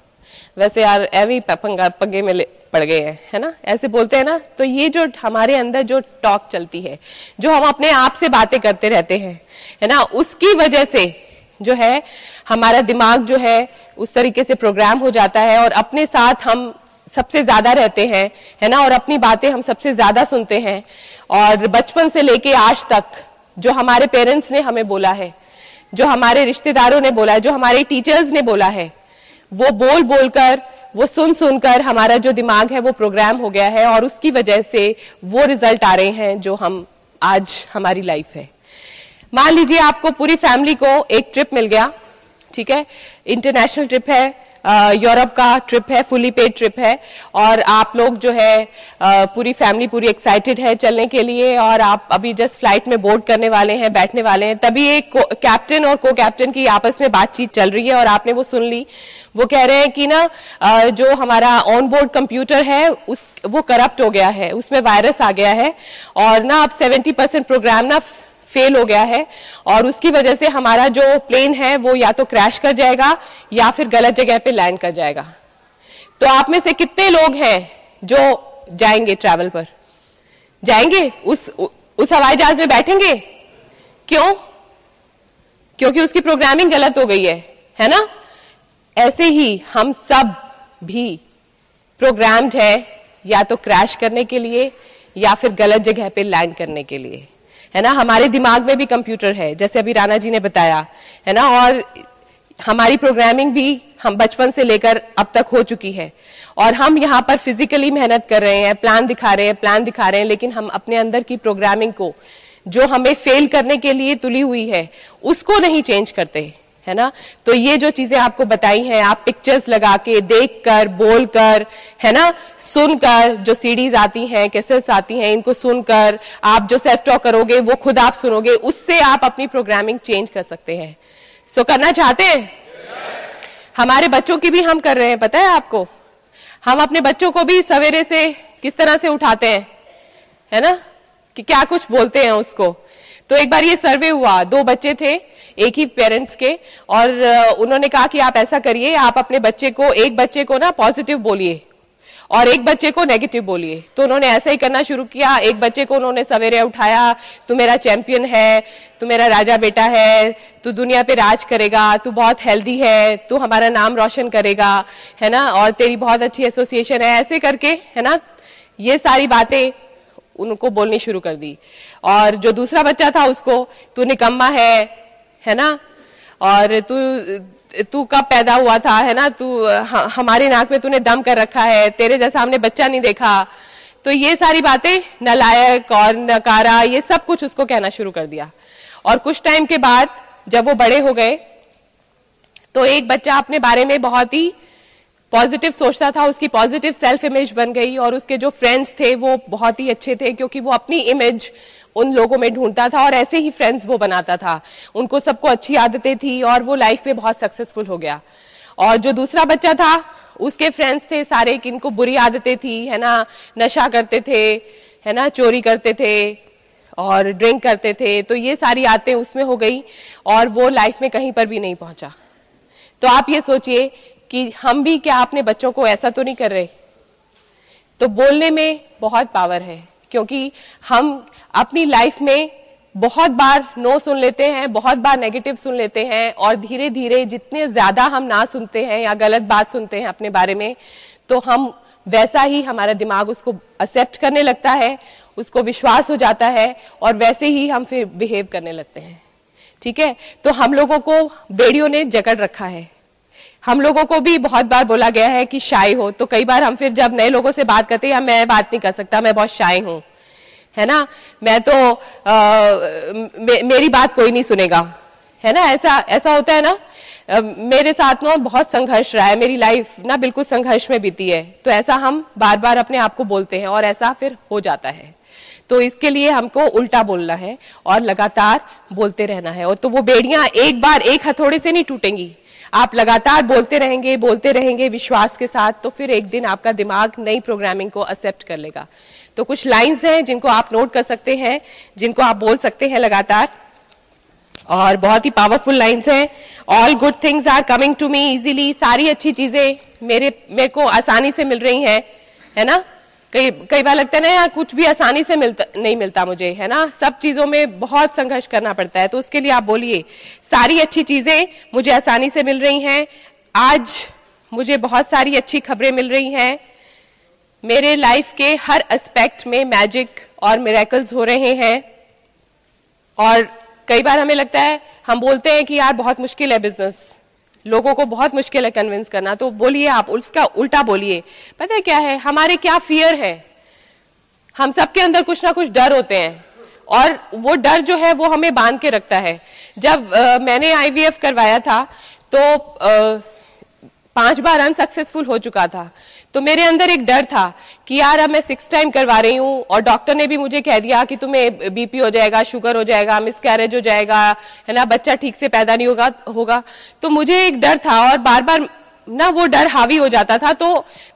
वैसे यार एवी पंगे में पड़ गए हैं, है ना, ऐसे बोलते हैं ना। तो ये जो हमारे अंदर जो टॉक चलती है, जो हम अपने आप से बातें करते रहते हैं, है ना, उसकी वजह से जो है हमारा दिमाग जो है उस तरीके से प्रोग्राम हो जाता है, और अपने साथ हम सबसे ज्यादा रहते हैं, है ना, और अपनी बातें हम सबसे ज्यादा सुनते हैं। और बचपन से लेके आज तक जो हमारे पेरेंट्स ने हमें बोला है, जो हमारे रिश्तेदारों ने बोला है, जो हमारे टीचर्स ने बोला है, वो बोल कर वो सुन सुनकर हमारा जो दिमाग है वो प्रोग्राम हो गया है और उसकी वजह से वो रिजल्ट आ रहे हैं जो हम आज हमारी लाइफ है। मान लीजिए आपको पूरी फैमिली को एक ट्रिप मिल गया, ठीक है, इंटरनेशनल ट्रिप है, यूरोप का ट्रिप है, फुली पेड ट्रिप है और आप लोग जो है पूरी फैमिली पूरी एक्साइटेड है चलने के लिए और आप अभी जस्ट फ्लाइट में बोर्ड करने वाले हैं, बैठने वाले हैं, तभी एक कैप्टन और को कैप्टन की आपस में बातचीत चल रही है और आपने वो सुन ली। वो कह रहे हैं कि ना जो हमारा ऑन बोर्ड कंप्यूटर है वो करप्ट हो गया है, उसमें वायरस आ गया है और ना अब 70% प्रोग्राम ना फेल हो गया है और उसकी वजह से हमारा जो प्लेन है वो या तो क्रैश कर जाएगा या फिर गलत जगह पे लैंड कर जाएगा। तो आप में से कितने लोग हैं जो जाएंगे, ट्रैवल पर जाएंगे, उस हवाई जहाज में बैठेंगे? क्यों? क्योंकि उसकी प्रोग्रामिंग गलत हो गई है ना? ऐसे ही हम सब भी प्रोग्राम्ड है या तो क्रैश करने के लिए या फिर गलत जगह पे लैंड करने के लिए, है ना? हमारे दिमाग में भी कंप्यूटर है, जैसे अभी राणा जी ने बताया, है ना? और हमारी प्रोग्रामिंग भी हम बचपन से लेकर अब तक हो चुकी है और हम यहाँ पर फिजिकली मेहनत कर रहे हैं, प्लान दिखा रहे हैं, लेकिन हम अपने अंदर की प्रोग्रामिंग को जो हमें फेल करने के लिए तुली हुई है उसको नहीं चेंज करते, है ना? तो ये जो चीजें आपको बताई हैं, आप पिक्चर्स लगा के, देखकर, बोलकर, है ना, सुनकर, जो सीडीज आती हैं, कैसेट्स आती हैं, इनको सुनकर आप जो सेल्फ टॉक करोगे वो खुद आप सुनोगे, उससे आप अपनी प्रोग्रामिंग चेंज कर सकते हैं। सो करना चाहते हैं? हमारे बच्चों की भी हम कर रहे हैं, पता है आपको? हम अपने बच्चों को भी सवेरे से किस तरह से उठाते हैं, है ना, कि क्या कुछ बोलते हैं उसको। तो एक बार ये सर्वे हुआ, 2 बच्चे थे एक ही पेरेंट्स के और उन्होंने कहा कि आप ऐसा करिए, आप अपने बच्चे को, एक बच्चे को ना पॉजिटिव बोलिए और एक बच्चे को नेगेटिव बोलिए। तो उन्होंने ऐसा ही करना शुरू किया। एक बच्चे को उन्होंने सवेरे उठाया, तू मेरा चैंपियन है, तू मेरा राजा बेटा है, तू दुनिया पे राज करेगा, तू बहुत हेल्दी है, तू हमारा नाम रोशन करेगा, है ना, और तेरी बहुत अच्छी एसोसिएशन है, ऐसे करके, है ना, ये सारी बातें उनको बोलनी शुरू कर दी। और जो दूसरा बच्चा था उसको, तू निकम्मा है ना, और तू कब पैदा हुआ था, है ना, तू हमारी नाक में तूने दम कर रखा है, तेरे जैसा हमने बच्चा नहीं देखा। तो ये सारी बातें, नालायक और नकारा, ये सब कुछ उसको कहना शुरू कर दिया। और कुछ टाइम के बाद जब वो बड़े हो गए तो एक बच्चा अपने बारे में बहुत ही पॉजिटिव सोचता था, उसकी पॉजिटिव सेल्फ इमेज बन गई और उसके जो फ्रेंड्स थे वो बहुत ही अच्छे थे क्योंकि वो अपनी इमेज उन लोगों में ढूंढता था और ऐसे ही फ्रेंड्स वो बनाता था। उनको सबको अच्छी आदतें थी और वो लाइफ में बहुत सक्सेसफुल हो गया। और जो दूसरा बच्चा था उसके फ्रेंड्स थे सारे किनको बुरी आदतें थी, है ना, नशा करते थे, है ना, चोरी करते थे और ड्रिंक करते थे। तो ये सारी आदतें उसमें हो गई और वो लाइफ में कहीं पर भी नहीं पहुंचा। तो आप ये सोचिए कि हम भी क्या अपने बच्चों को ऐसा तो नहीं कर रहे? तो बोलने में बहुत पावर है क्योंकि हम अपनी लाइफ में बहुत बार नो सुन लेते हैं, बहुत बार नेगेटिव सुन लेते हैं और धीरे धीरे जितने ज्यादा हम ना सुनते हैं या गलत बात सुनते हैं अपने बारे में, तो हम वैसा ही हमारा दिमाग उसको एक्सेप्ट करने लगता है, उसको विश्वास हो जाता है और वैसे ही हम फिर बिहेव करने लगते हैं। ठीक है, तो हम लोगों को बेड़ियों ने जकड़ रखा है। हम लोगों को भी बहुत बार बोला गया है कि शाय हो, तो कई बार हम फिर जब नए लोगों से बात करते हैं, मैं बात नहीं कर सकता, मैं बहुत शाय हूं, है ना, मैं तो मेरी बात कोई नहीं सुनेगा, है ना, ऐसा होता है ना। मेरे साथ ना बहुत संघर्ष रहा है, मेरी लाइफ ना बिल्कुल संघर्ष में बीती है, तो ऐसा हम बार बार अपने आप को बोलते हैं और ऐसा फिर हो जाता है। तो इसके लिए हमको उल्टा बोलना है और लगातार बोलते रहना है। और तो वो बेड़ियां एक बार एक हथौड़े से नहीं टूटेंगी, आप लगातार बोलते रहेंगे विश्वास के साथ, तो फिर एक दिन आपका दिमाग नई प्रोग्रामिंग को एक्सेप्ट कर लेगा। तो कुछ लाइंस हैं जिनको आप नोट कर सकते हैं, जिनको आप बोल सकते हैं लगातार, और बहुत ही पावरफुल लाइंस हैं। All good things are coming to me easily, सारी अच्छी चीजें मेरे को आसानी से मिल रही हैं, है ना। कई बार लगता है ना यार कुछ भी आसानी से नहीं मिलता मुझे, है ना, सब चीजों में बहुत संघर्ष करना पड़ता है। तो उसके लिए आप बोलिए सारी अच्छी चीजें मुझे आसानी से मिल रही हैं, आज मुझे बहुत सारी अच्छी खबरें मिल रही हैं, मेरे लाइफ के हर एस्पेक्ट में मैजिक और मिरेकल्स हो रहे हैं। और कई बार हमें लगता है, हम बोलते हैं कि यार बहुत मुश्किल है बिजनेस, लोगों को बहुत मुश्किल है कन्विंस करना, तो बोलिए आप उसका उल्टा बोलिए। पता है क्या है, हमारे क्या फियर है, हम सबके अंदर कुछ ना कुछ डर होते हैं और वो डर जो है वो हमें बांध के रखता है। जब मैंने आईवीएफ करवाया था तो 5 बार अनसक्सेसफुल हो चुका था, तो मेरे अंदर एक डर था कि यार अब मैं 6 टाइम करवा रही हूँ और डॉक्टर ने भी मुझे कह दिया कि तुम्हें बीपी हो जाएगा, शुगर हो जाएगा, मिसकैरेज हो जाएगा, है ना, बच्चा ठीक से पैदा नहीं होगा। तो मुझे एक डर था और बार बार ना वो डर हावी हो जाता था। तो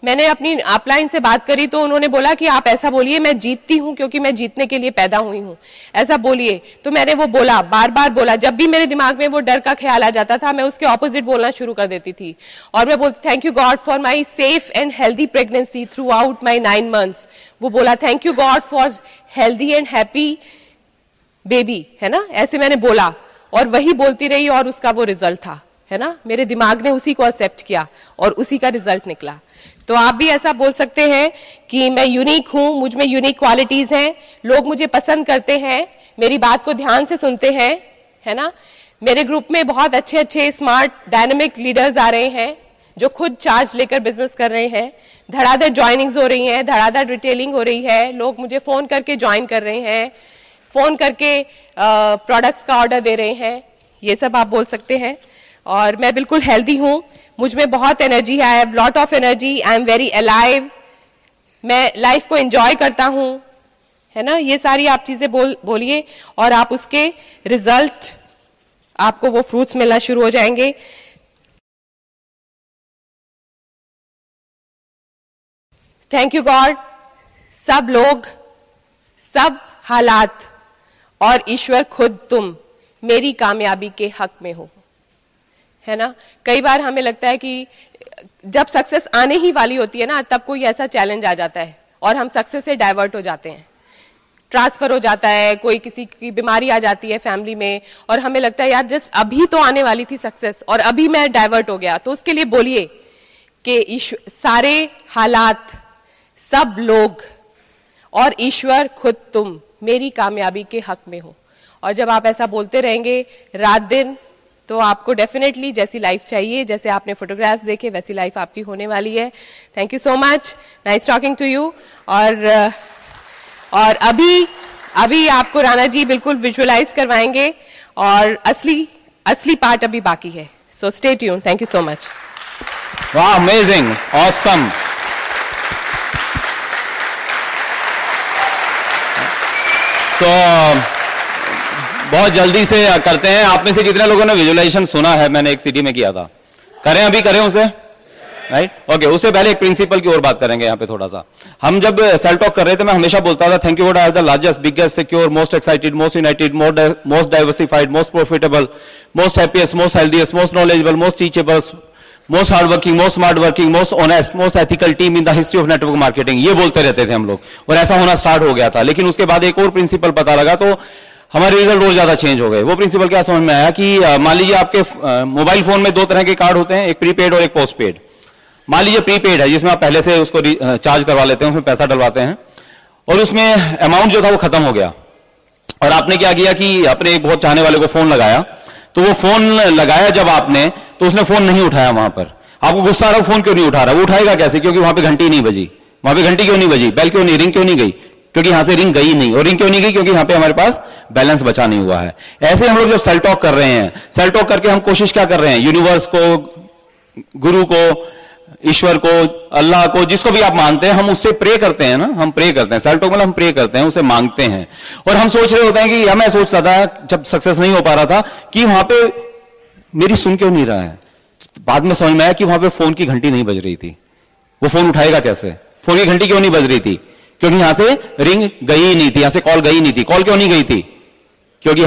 मैंने अपनी अपलाइन से बात करी तो उन्होंने बोला कि आप ऐसा बोलिए, मैं जीतती हूँ क्योंकि मैं जीतने के लिए पैदा हुई हूँ, ऐसा बोलिए। तो मैंने वो बोला, बार बार बोला। जब भी मेरे दिमाग में वो डर का ख्याल आ जाता था मैं उसके ऑपोजिट बोलना शुरू कर देती थी और मैं बोलती thank you God for my safe and healthy pregnancy through out my 9 months। वो बोला thank you God for healthy and happy baby, है ना, ऐसे मैंने बोला और वही बोलती रही और उसका वो रिजल्ट था, है ना, मेरे दिमाग ने उसी को एक्सेप्ट किया और उसी का रिजल्ट निकला। तो आप भी ऐसा बोल सकते हैं कि मैं यूनिक हूं, मुझ में यूनिक क्वालिटीज हैं, लोग मुझे पसंद करते हैं, मेरी बात को ध्यान से सुनते हैं, है ना। मेरे ग्रुप में बहुत अच्छे अच्छे स्मार्ट डायनामिक लीडर्स आ रहे हैं जो खुद चार्ज लेकर बिजनेस कर रहे हैं, धड़ाधड़ ज्वाइनिंग्स हो रही हैं, धड़ाधड़ रिटेलिंग हो रही है, लोग मुझे फोन करके ज्वाइन कर रहे हैं, फोन करके प्रोडक्ट्स का ऑर्डर दे रहे हैं, ये सब आप बोल सकते हैं। और मैं बिल्कुल हेल्दी हूँ, मुझ में बहुत एनर्जी है, I have lot of energy, I am very alive, मैं लाइफ को एंजॉय करता हूँ, है ना। ये सारी आप चीजें बोलिए और आप उसके रिजल्ट, आपको वो फ्रूट्स मिलना शुरू हो जाएंगे। थैंक यू गॉड, सब लोग, सब हालात और ईश्वर खुद तुम मेरी कामयाबी के हक में हो, है ना। कई बार हमें लगता है कि जब सक्सेस आने ही वाली होती है ना, तब कोई ऐसा चैलेंज आ जाता है और हम सक्सेस से डाइवर्ट हो जाते हैं, ट्रांसफर हो जाता है, कोई किसी की बीमारी आ जाती है फैमिली में और हमें लगता है यार जस्ट अभी तो आने वाली थी सक्सेस और अभी मैं डाइवर्ट हो गया। तो उसके लिए बोलिए कि सारे हालात, सब लोग और ईश्वर खुद तुम मेरी कामयाबी के हक में हो। और जब आप ऐसा बोलते रहेंगे रात दिन, तो आपको डेफिनेटली जैसी लाइफ चाहिए, जैसे आपने फोटोग्राफ्स देखे वैसी लाइफ आपकी होने वाली है। Thank you so much, nice talking to you. और अभी आपको राणा जी बिल्कुल विजुअलाइज करवाएंगे और असली पार्ट अभी बाकी है। So stay tuned, thank you so much. वाह, अमेजिंग, ऑसम। बहुत जल्दी से करते हैं। आप में से कितने लोगों ने विजुअलाइजेशन सुना है? मैंने एक सिटी में किया था, करें अभी, करें उसे, राइट, ओके। उससे पहले एक प्रिंसिपल की और बात करेंगे यहाँ पे थोड़ा सा। हम जब सेल टॉक कर रहे थे, मैं हमेशा बोलता था thank you God I am the largest, biggest, secure, most excited, most United, most diversified, most profitable, most happiest, most healthiest, most knowledgeable, most teachable, most hard working, most smart working, most honest, most ethical team in the history of network marketing. ये बोलते रहते थे हम लोग और ऐसा होना start हो गया था। लेकिन उसके बाद एक और प्रिंसिपल पता लगा तो हमारे रिजल्ट और ज्यादा चेंज हो गए। वो प्रिंसिपल क्या समझ में आया कि मान लीजिए आपके मोबाइल फोन में 2 तरह के कार्ड होते हैं, एक प्रीपेड और एक पोस्टपेड। मान लीजिए प्रीपेड है जिसमें आप पहले से उसको चार्ज करवा लेते हैं, उसमें पैसा डलवाते हैं और उसमें अमाउंट जो था वो खत्म हो गया और आपने क्या किया कि अपने एक बहुत चाहने वाले को फोन लगाया। तो वो फोन लगाया जब आपने, तो उसने फोन नहीं उठाया। वहां पर आपको गुस्सा आ रहा, फोन क्यों नहीं उठा रहा? वो उठाएगा कैसे? क्योंकि वहां पे घंटी नहीं बजी। वहां पे घंटी क्यों नहीं बजी? बेल क्यों नहीं, रिंग क्यों नहीं गई? क्योंकि यहां से रिंग गई नहीं। और रिंग क्यों नहीं गई? क्योंकि यहां पे हमारे पास बैलेंस बचा नहीं हुआ है। ऐसे हम लोग जब सेल टॉक कर रहे हैं, सेल टॉक करके हम कोशिश क्या कर रहे हैं? यूनिवर्स को, गुरु को, ईश्वर को, अल्लाह को, जिसको भी आप मानते हैं, हम उससे प्रे करते हैं ना। हम प्रे करते हैं, सेल टॉक मतलब हम प्रे करते हैं, उसे मांगते हैं। और हम सोच रहे होते हैं कि मैं सोचता था जब सक्सेस नहीं हो पा रहा था कि वहां पे मेरी सुन क्यों नहीं रहा है। बाद में समझ में आया कि वहां पे फोन की घंटी नहीं बज रही थी। वो फोन उठाएगा कैसे? फोन की घंटी क्यों नहीं बज रही थी? क्योंकि यहां से रिंग गई ही नहीं थी, यहां से कॉल गई नहीं थी। कॉल क्यों नहीं गई थी? क्योंकि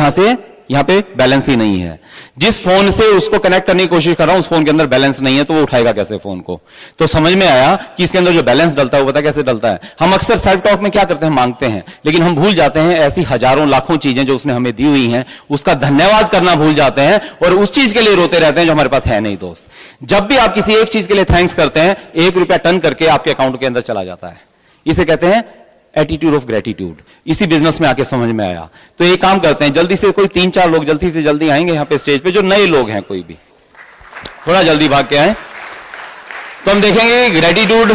यहां पे बैलेंस ही नहीं है। जिस फोन से उसको कनेक्ट करने की कोशिश कर रहा हूं उस फोन के अंदर बैलेंस नहीं है, तो वो उठाएगा कैसे फोन को? तो समझ में आया कि इसके अंदर जो बैलेंस डलता है वो पता कैसे डलता है। हम अक्सर सेल्फ टॉक में क्या करते हैं? मांगते हैं, लेकिन हम भूल जाते हैं ऐसी हजारों लाखों चीजें जो उसने हमें दी हुई हैं, उसका धन्यवाद करना भूल जाते हैं और उस चीज के लिए रोते रहते हैं जो हमारे पास है नहीं। दोस्त, जब भी आप किसी एक चीज के लिए थैंक्स करते हैं, 1 रुपया टर्न करके आपके अकाउंट के अंदर चला जाता है। इसे कहते हैं एटीट्यूड ऑफ ग्रेटिट्यूड। इसी बिजनेस में आके समझ में आया। तो एक काम करते हैं, जल्दी से कोई 3-4 लोग जल्दी से जल्दी आएंगे यहाँ पे स्टेज पे, जो नए लोग हैं कोई भी। थोड़ा जल्दी भाग के आए। तो हम देखेंगे ग्रेटिट्यूड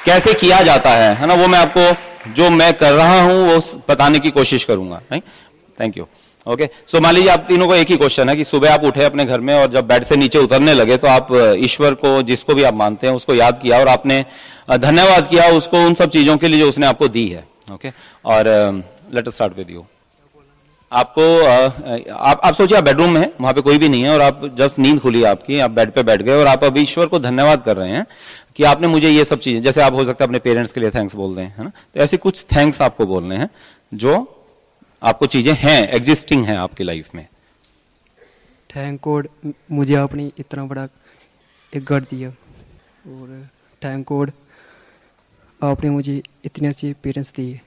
कैसे किया जाता है ना, वो मैं आपको जो मैं कर रहा हूं वो बताने की कोशिश करूंगा। Thank you. ओके, सो मान लीजिए आप तीनों को एक ही क्वेश्चन है कि सुबह आप उठे अपने घर में और जब बेड से नीचे उतरने लगे तो आप ईश्वर को, जिसको भी आप मानते हैं, उसको याद किया और आपने धन्यवाद किया उसको उन सब चीजों के लिए जो उसने आपको दी है। ओके, और let us start with you. आपको आप सोचिए आप बेडरूम में हैं, वहां पे कोई भी नहीं है और आप जब नींद खुली आपकी, आप बेड पे बैठ गए और आप अब ईश्वर को धन्यवाद कर रहे हैं कि आपने मुझे ये सब चीजें, जैसे आप हो सकता है अपने पेरेंट्स के लिए थैंक्स बोल दें, है ना, तो ऐसी कुछ थैंक्स आपको बोलने हैं जो आपको चीजें हैं, एग्जिस्टिंग हैं आपकी लाइफ में। थैंक गॉड मुझे आपने इतना बड़ा एक घर दिया, और थैंक गॉड आपने मुझे इतने अच्छे पेरेंट्स दिए।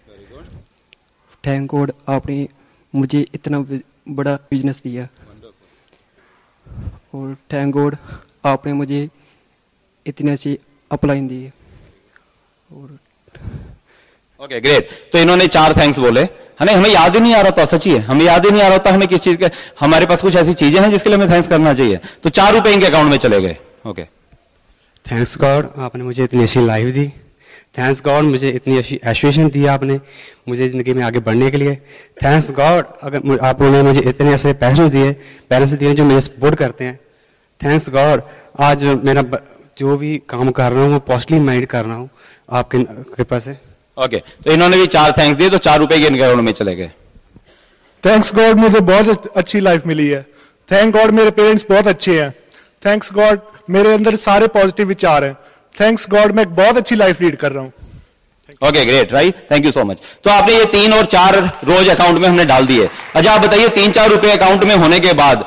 थैंक गॉड आपने मुझे इतना बड़ा बिजनेस दिया, और थैंक गॉड आपने मुझे इतने अच्छे अपलाइन दिए। और ओके ग्रेट, तो इन्होंने 4 थैंक्स बोले, है ना। हमें याद ही नहीं आ रहा था, सच्ची है, हमें याद ही नहीं आ रहा था हमें किस चीज के, हमारे पास कुछ ऐसी चीजें हैं जिसके लिए हमें थैंक्स करना चाहिए, तो 4 रुपए इनके अकाउंट में चले गए। ओके, थैंक्स गॉड आपने मुझे इतनी अच्छी लाइफ दी। थैंक्स गॉड मुझे इतनी अच्छी एजुकेशन दी आपने मुझे ज़िंदगी में आगे बढ़ने के लिए। थैंक्स गॉड अगर आपने मुझे इतने ऐसे पेरेंट्स दिए जो मुझे सपोर्ट करते हैं। थैंक्स गॉड आज मेरा जो भी काम कर रहा हूँ वो पॉजिटिवली माइंड कर रहा हूँ आपकी कृपा से। ओके, तो इन्होंने भी 4 थैंक्स दिए, तो 4 रुपए के इनके अकाउंट में चले गए। थैंक्स गॉड मुझे बहुत अच्छी लाइफ मिली है। थैंक गॉड मेरे पेरेंट्स बहुत अच्छे हैं। थैंक्स गॉड मेरे अंदर सारे पॉजिटिव विचार हैं। थैंक्स गॉड मैं एक बहुत अच्छी लाइफ लीड कर रहा हूं। Okay great, right, thank you so much. तो आपने ये 3 और 4 रोज अकाउंट में हमने डाल दिए। अच्छा आप बताइए 3-4 रुपए अकाउंट में होने के बाद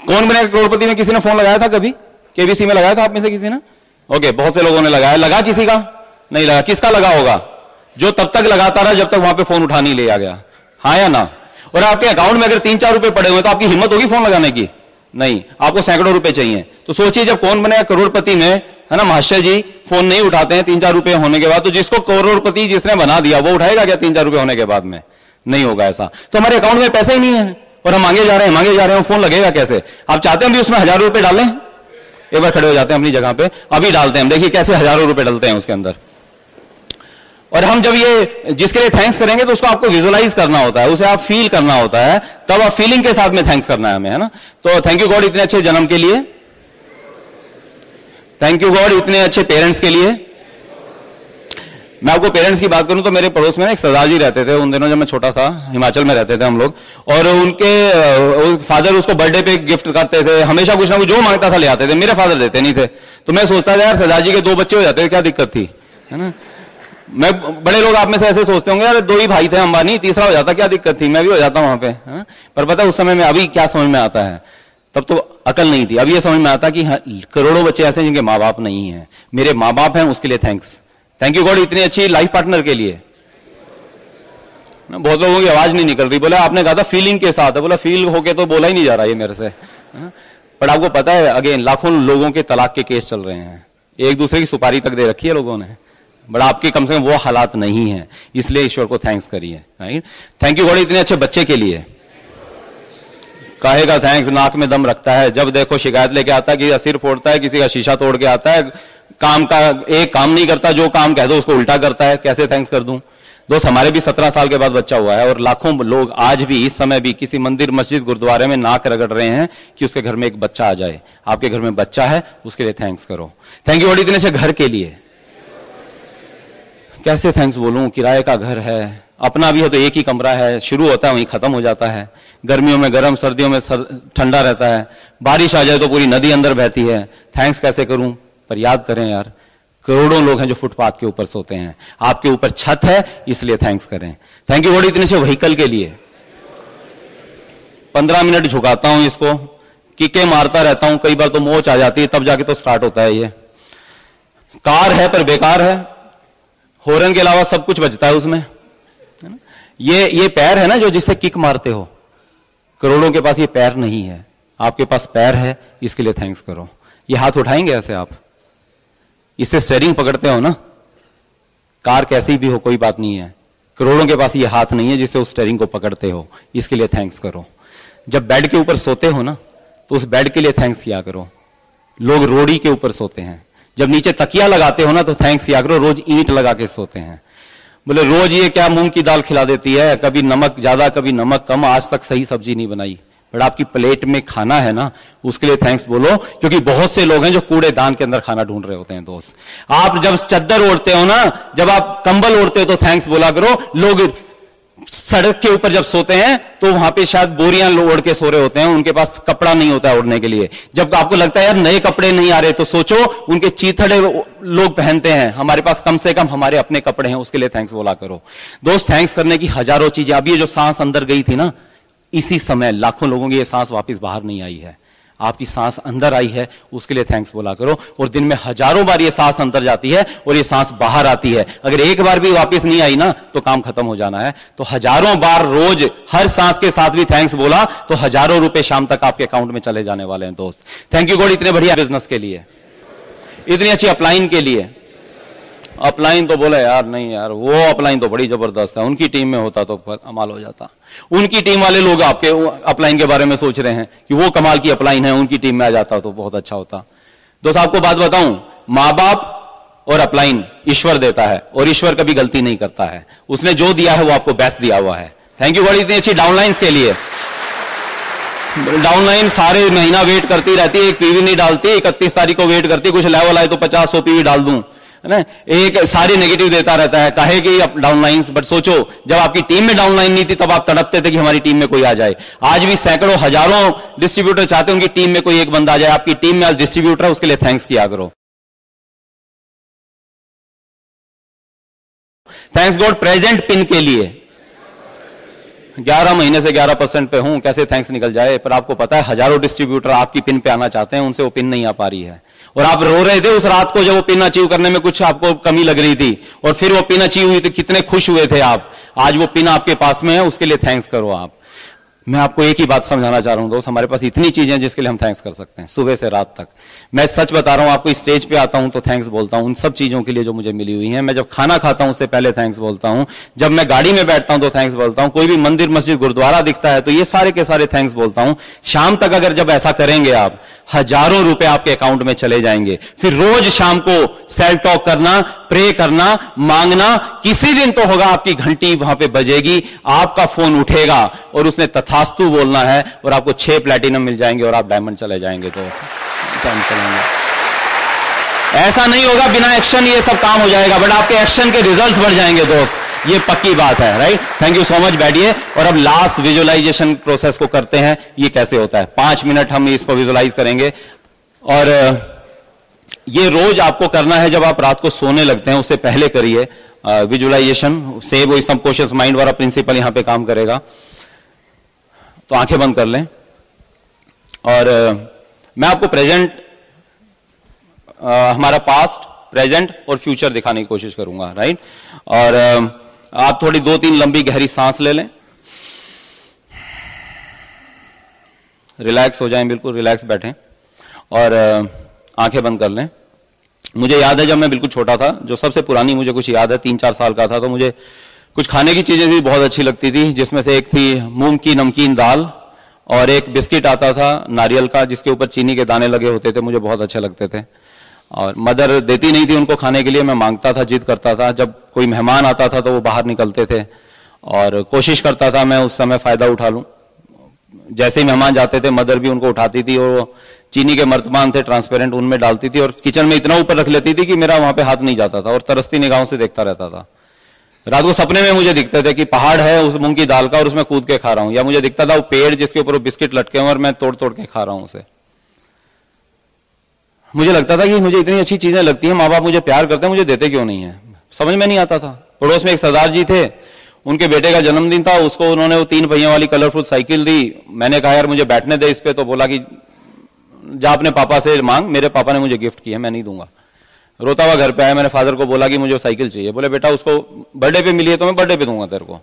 कौन बनेगा करोड़पति में? किसी ने फोन लगाया था कभी? केबीसी में लगाया था आप में से किसी ने? ओके, बहुत से लोगों ने लगाया। लगा किसी का? नहीं लगा। किसका लगा होगा? जो तब तक लगाता रहा जब तक वहां पे फोन उठा नहीं लिया गया, हाँ या ना? और आपके अकाउंट में अगर 3-4 रुपए पड़े हुए तो आपकी हिम्मत होगी फोन लगाने की? नहीं, आपको सैकड़ों रुपए चाहिए। तो सोचिए जब कौन बनेगा करोड़पति में, है ना, महाशय जी फोन नहीं उठाते हैं 3-4 रुपए होने के बाद, तो जिसको करोड़पति जिसने बना दिया वो उठाएगा क्या 3-4 रुपए होने के बाद में? नहीं होगा ऐसा। तो हमारे अकाउंट में पैसे ही नहीं है और हम मांगे जा रहे हैं, फोन लगेगा कैसे? आप चाहते हैं भी उसमें 1000 रुपए डालें? एक बार खड़े हो जाते हैं अपनी जगह पे, अभी डालते हैं, देखिए कैसे हजारों रुपए डलते हैं उसके अंदर। और हम जब ये जिसके लिए थैंक्स करेंगे तो उसको आपको विजुअलाइज करना होता है, उसे आप फील करना होता है, तब आप फीलिंग के साथ में थैंक्स करना है हमें, है ना। तो थैंक यू गॉड इतने अच्छे जन्म के लिए, थैंक यू गॉड इतने अच्छे पेरेंट्स के लिए। मैं आपको पेरेंट्स की बात करूं तो मेरे पड़ोस में एक सरदार जी रहते थे उन दिनों जब मैं छोटा था, हिमाचल में रहते थे हम लोग, और उनके फादर उसको बर्थडे पे गिफ्ट करते थे, हमेशा कुछ ना कुछ जो मांगता था ले आते थे। मेरे फादर देते नहीं थे, तो मैं सोचता था यार सरदार जी के 2 बच्चे हो जाते थे, क्या दिक्कत थी, है ना। मैं, बड़े लोग आप में से ऐसे सोचते होंगे यार 2 ही भाई थे अंबानी, तीसरा हो जाता क्या दिक्कत थी, मैं भी हो जाता वहां पे, है ना। पर पता है उस समय में अभी क्या समझ में आता है, तब तो अकल नहीं थी, अभी ये समझ में आता कि करोड़ों बच्चे ऐसे जिनके माँ बाप नहीं है, मेरे माँ बाप हैं, उसके लिए थैंक्स। थैंक यू गॉड इतनी अच्छी लाइफ पार्टनर के लिए। बहुत लोगों की आवाज नहीं निकल रही, बोला आपने कहा था फीलिंग के साथ है, बोला फील होके तो बोला ही नहीं जा रहा ये मेरे से, है ना। पर आपको पता है अगेन लाखों लोगों के तलाक के केस चल रहे हैं, एक दूसरे की सुपारी तक दे रखी है लोगों ने, बट आपके कम से कम वो हालात नहीं है, इसलिए ईश्वर को थैंक्स करिए, राइट। थैंक यू गॉड इतने अच्छे बच्चे के लिए। कहेगा थैंक्स, नाक में दम रखता है, जब देखो शिकायत लेके आता है, किसी का सिर फोड़ता है, किसी का शीशा तोड़ के आता है, काम का एक काम नहीं करता, जो काम कह दो उसको उल्टा करता है, कैसे थैंक्स कर दूं। दोस्त हमारे भी 17 साल के बाद बच्चा हुआ है और लाखों लोग आज भी इस समय भी किसी मंदिर मस्जिद गुरुद्वारे में नाक रगड़ रहे हैं कि उसके घर में एक बच्चा आ जाए। आपके घर में बच्चा है, उसके लिए थैंक्स करो। थैंक यू गॉड इतने से घर के लिए। कैसे थैंक्स बोलूं, किराए का घर है, अपना भी है तो एक ही कमरा है, शुरू होता है वहीं खत्म हो जाता है, गर्मियों में गर्म, सर्दियों में ठंडा रहता है, बारिश आ जाए तो पूरी नदी अंदर बहती है। थैंक्स कैसे करूं? पर याद करें यार, करोड़ों लोग हैं जो फुटपाथ के ऊपर सोते हैं, आपके ऊपर छत है, इसलिए थैंक्स करें। थैंक यू गॉड इतने से व्हीकल के लिए। 15 मिनट झुकाता हूं इसको, किके मारता रहता हूं, कई बार तो मोच आ जाती है, तब जाके तो स्टार्ट होता है। ये कार है पर बेकार है, हॉर्न के अलावा सब कुछ बचता है उसमें। ये पैर है ना जो जिससे किक मारते हो, करोड़ों के पास ये पैर नहीं है, आपके पास पैर है, इसके लिए थैंक्स करो। ये हाथ उठाएंगे ऐसे आप, इससे स्टीयरिंग पकड़ते हो ना, कार कैसी भी हो कोई बात नहीं है, करोड़ों के पास ये हाथ नहीं है जिससे उस स्टीयरिंग को पकड़ते हो, इसके लिए थैंक्स करो। जब बेड के ऊपर सोते हो ना तो उस बेड के लिए थैंक्स किया करो। लोग रोड़ी के ऊपर सोते हैं, जब नीचे तकिया लगाते हो ना तो थैंक्स किया करो। रोज ईंट लगा के सोते हैं, बोले रोज ये क्या मूंग की दाल खिला देती है, कभी नमक ज्यादा कभी नमक कम, आज तक सही सब्जी नहीं बनाई, बट आपकी प्लेट में खाना है ना, उसके लिए थैंक्स बोलो। क्योंकि बहुत से लोग हैं जो कूड़ेदान के अंदर खाना ढूंढ रहे होते हैं। दोस्त, आप जब चादर ओढ़ते हो ना, जब आप कंबल ओढ़ते हो तो थैंक्स बोला करो। लोग सड़क के ऊपर जब सोते हैं तो वहां पे शायद बोरियां ओढ़ के सो रहे होते हैं, उनके पास कपड़ा नहीं होता है ओढ़ने के लिए। जब आपको लगता है यार नए कपड़े नहीं आ रहे, तो सोचो उनके चीथड़े लोग पहनते हैं, हमारे पास कम से कम हमारे अपने कपड़े हैं, उसके लिए थैंक्स बोला करो। दोस्त, थैंक्स करने की हजारों चीजें। अब ये जो सांस अंदर गई थी ना, इसी समय लाखों लोगों की ये सांस वापस बाहर नहीं आई है, आपकी सांस अंदर आई है, उसके लिए थैंक्स बोला करो। और दिन में हजारों बार ये सांस अंदर जाती है और ये सांस बाहर आती है, अगर एक बार भी वापस नहीं आई ना तो काम खत्म हो जाना है। तो हजारों बार रोज हर सांस के साथ भी थैंक्स बोला तो हजारों रुपए शाम तक आपके अकाउंट में चले जाने वाले हैं। दोस्त, थैंक यू गॉड इतने बढ़िया बिजनेस के लिए, इतनी अच्छी अपलाइन के लिए। अपलाइन तो बोले यार नहीं यार, वो अपलाइन तो बड़ी जबरदस्त है, उनकी टीम में होता तो कमाल हो जाता। उनकी टीम वाले लोग आपके अपलाइन के बारे में सोच रहे हैं कि वो कमाल की अपलाइन है, उनकी टीम में आ जाता तो बहुत अच्छा होता। दोस्त, आपको बात बताऊं, मां बाप और अपलाइन ईश्वर देता है, और ईश्वर कभी गलती नहीं करता है। उसने जो दिया है वो आपको बेस्ट दिया हुआ है। थैंक यू गॉड इतनी अच्छी डाउनलाइंस के लिए। डाउनलाइन सारे महीना वेट करती रहती है, एक पीवी नहीं डालती, 31 तारीख को वेट करती, कुछ लेवल आए तो 50-100 पीवी डाल दूं, है ना, एक सारी नेगेटिव देता रहता है, कहे कि डाउनलाइंस। बट सोचो, जब आपकी टीम में डाउनलाइन नहीं थी तब आप तड़पते थे कि हमारी टीम में कोई आ जाए। आज भी सैकड़ों हजारों डिस्ट्रीब्यूटर चाहते हैं उनकी टीम में कोई एक बंदा आ जाए। आपकी टीम में आज डिस्ट्रीब्यूटर है, उसके लिए थैंक्स किया करो। थैंक्स गॉड प्रेजेंट पिन के लिए। 11 महीने से 11% पे हूं, कैसे थैंक्स निकल जाए। पर आपको पता है हजारों डिस्ट्रीब्यूटर आपकी पिन पे आना चाहते हैं, उनसे वो पिन नहीं आ पा रही है, और आप रो रहे थे उस रात को जब वो पिन अचीव करने में कुछ आपको कमी लग रही थी, और फिर वो पिन अचीव हुई तो कितने खुश हुए थे आप। आज वो पिन आपके पास में है, उसके लिए थैंक्स करो आप। मैं आपको एक ही बात समझाना चाह रहा हूं दोस्त, हमारे पास इतनी चीजें हैं जिसके लिए हम थैंक्स कर सकते हैं सुबह से रात तक। मैं सच बता रहा हूं आपको, स्टेज पे आता हूं तो थैंक्स बोलता हूं उन सब चीजों के लिए जो मुझे मिली हुई हैं। मैं जब खाना खाता हूं उससे पहले थैंक्स बोलता हूं, जब मैं गाड़ी में बैठता हूं तो थैंक्स बोलता हूं, कोई भी मंदिर मस्जिद गुरुद्वारा दिखता है तो ये सारे के सारे थैंक्स बोलता हूं। शाम तक अगर जब ऐसा करेंगे आप, हजारों रुपए आपके अकाउंट में चले जाएंगे। फिर रोज शाम को सेल्फ टॉक करना, प्रे करना, मांगना, किसी दिन तो होगा आपकी घंटी वहां पे बजेगी, आपका फोन उठेगा और उसने तथास्तु बोलना है, और आपको 6 प्लैटिनम मिल जाएंगे और आप डायमंड चले जाएंगे। दोस्त, ऐसा नहीं होगा बिना एक्शन ये सब काम हो जाएगा, बट आपके एक्शन के रिजल्ट्स बढ़ जाएंगे दोस्त, ये पक्की बात है। Right, thank you so much. बैठिए, और अब लास्ट विजुअलाइजेशन प्रोसेस को करते हैं। ये कैसे होता है, 5 मिनट हम इसको विजुअलाइज करेंगे, और ये रोज आपको करना है। जब आप रात को सोने लगते हैं उससे पहले करिए विजुअलाइजेशन। सेव वो सबकॉन्शियस माइंड वाला प्रिंसिपल यहां पे काम करेगा। तो आंखें बंद कर लें, और मैं आपको प्रेजेंट, हमारा पास्ट, प्रेजेंट और फ्यूचर दिखाने की कोशिश करूंगा। राइट, और आप थोड़ी 2-3 लंबी गहरी सांस ले लें, रिलैक्स हो जाएं, बिल्कुल रिलैक्स बैठें, और आंखें बंद कर लें। मुझे याद है जब मैं बिल्कुल छोटा था, जो सबसे पुरानी मुझे कुछ याद है, 3-4 साल का था, तो मुझे कुछ खाने की चीजें भी बहुत अच्छी लगती थी, जिसमें से एक थी मूंग की नमकीन दाल, और एक बिस्किट आता था नारियल का जिसके ऊपर चीनी के दाने लगे होते थे, मुझे बहुत अच्छे लगते थे। और मदर देती नहीं थी उनको खाने के लिए, मैं मांगता था, जिद करता था। जब कोई मेहमान आता था तो वो बाहर निकलते थे, और कोशिश करता था मैं उस समय फायदा उठा लूं। जैसे ही मेहमान जाते थे मदर भी उनको उठाती थी, और चीनी के मर्तबान थे ट्रांसपेरेंट, उनमें डालती थी, और किचन में इतना ऊपर रख लेती थी कि मेरा वहां पे हाथ नहीं जाता था, और तरसती निगाहों से देखता रहता था। रात को सपने में मुझे दिखते थे कि पहाड़ है उस मूंग की दाल का, और उसमें कूद के खा रहा हूं, या मुझे दिखता था वो पेड़ जिसके ऊपर वो बिस्किट लटके हुए और मैं तोड़ तोड़ के खा रहा हूं उसे। मुझे लगता था कि मुझे इतनी अच्छी चीजें लगती हैं, माँ बाप मुझे प्यार करते हैं, मुझे देते क्यों नहीं है, समझ में नहीं आता था। पड़ोस में एक सरदार जी थे, उनके बेटे का जन्मदिन था, उसको उन्होंने वो 3 पहियों वाली कलरफुल साइकिल दी। मैंने कहा यार मुझे बैठने दे इस पे, तो बोला कि जा अपने पापा से मांग, मेरे पापा ने मुझे गिफ्ट की है, मैं नहीं दूंगा। रोता हुआ घर पे आया, मैंने फादर को बोला कि मुझे साइकिल चाहिए। बोले बेटा उसको बर्थडे पे मिली है तो मैं बर्थडे पे दूंगा तेरे को।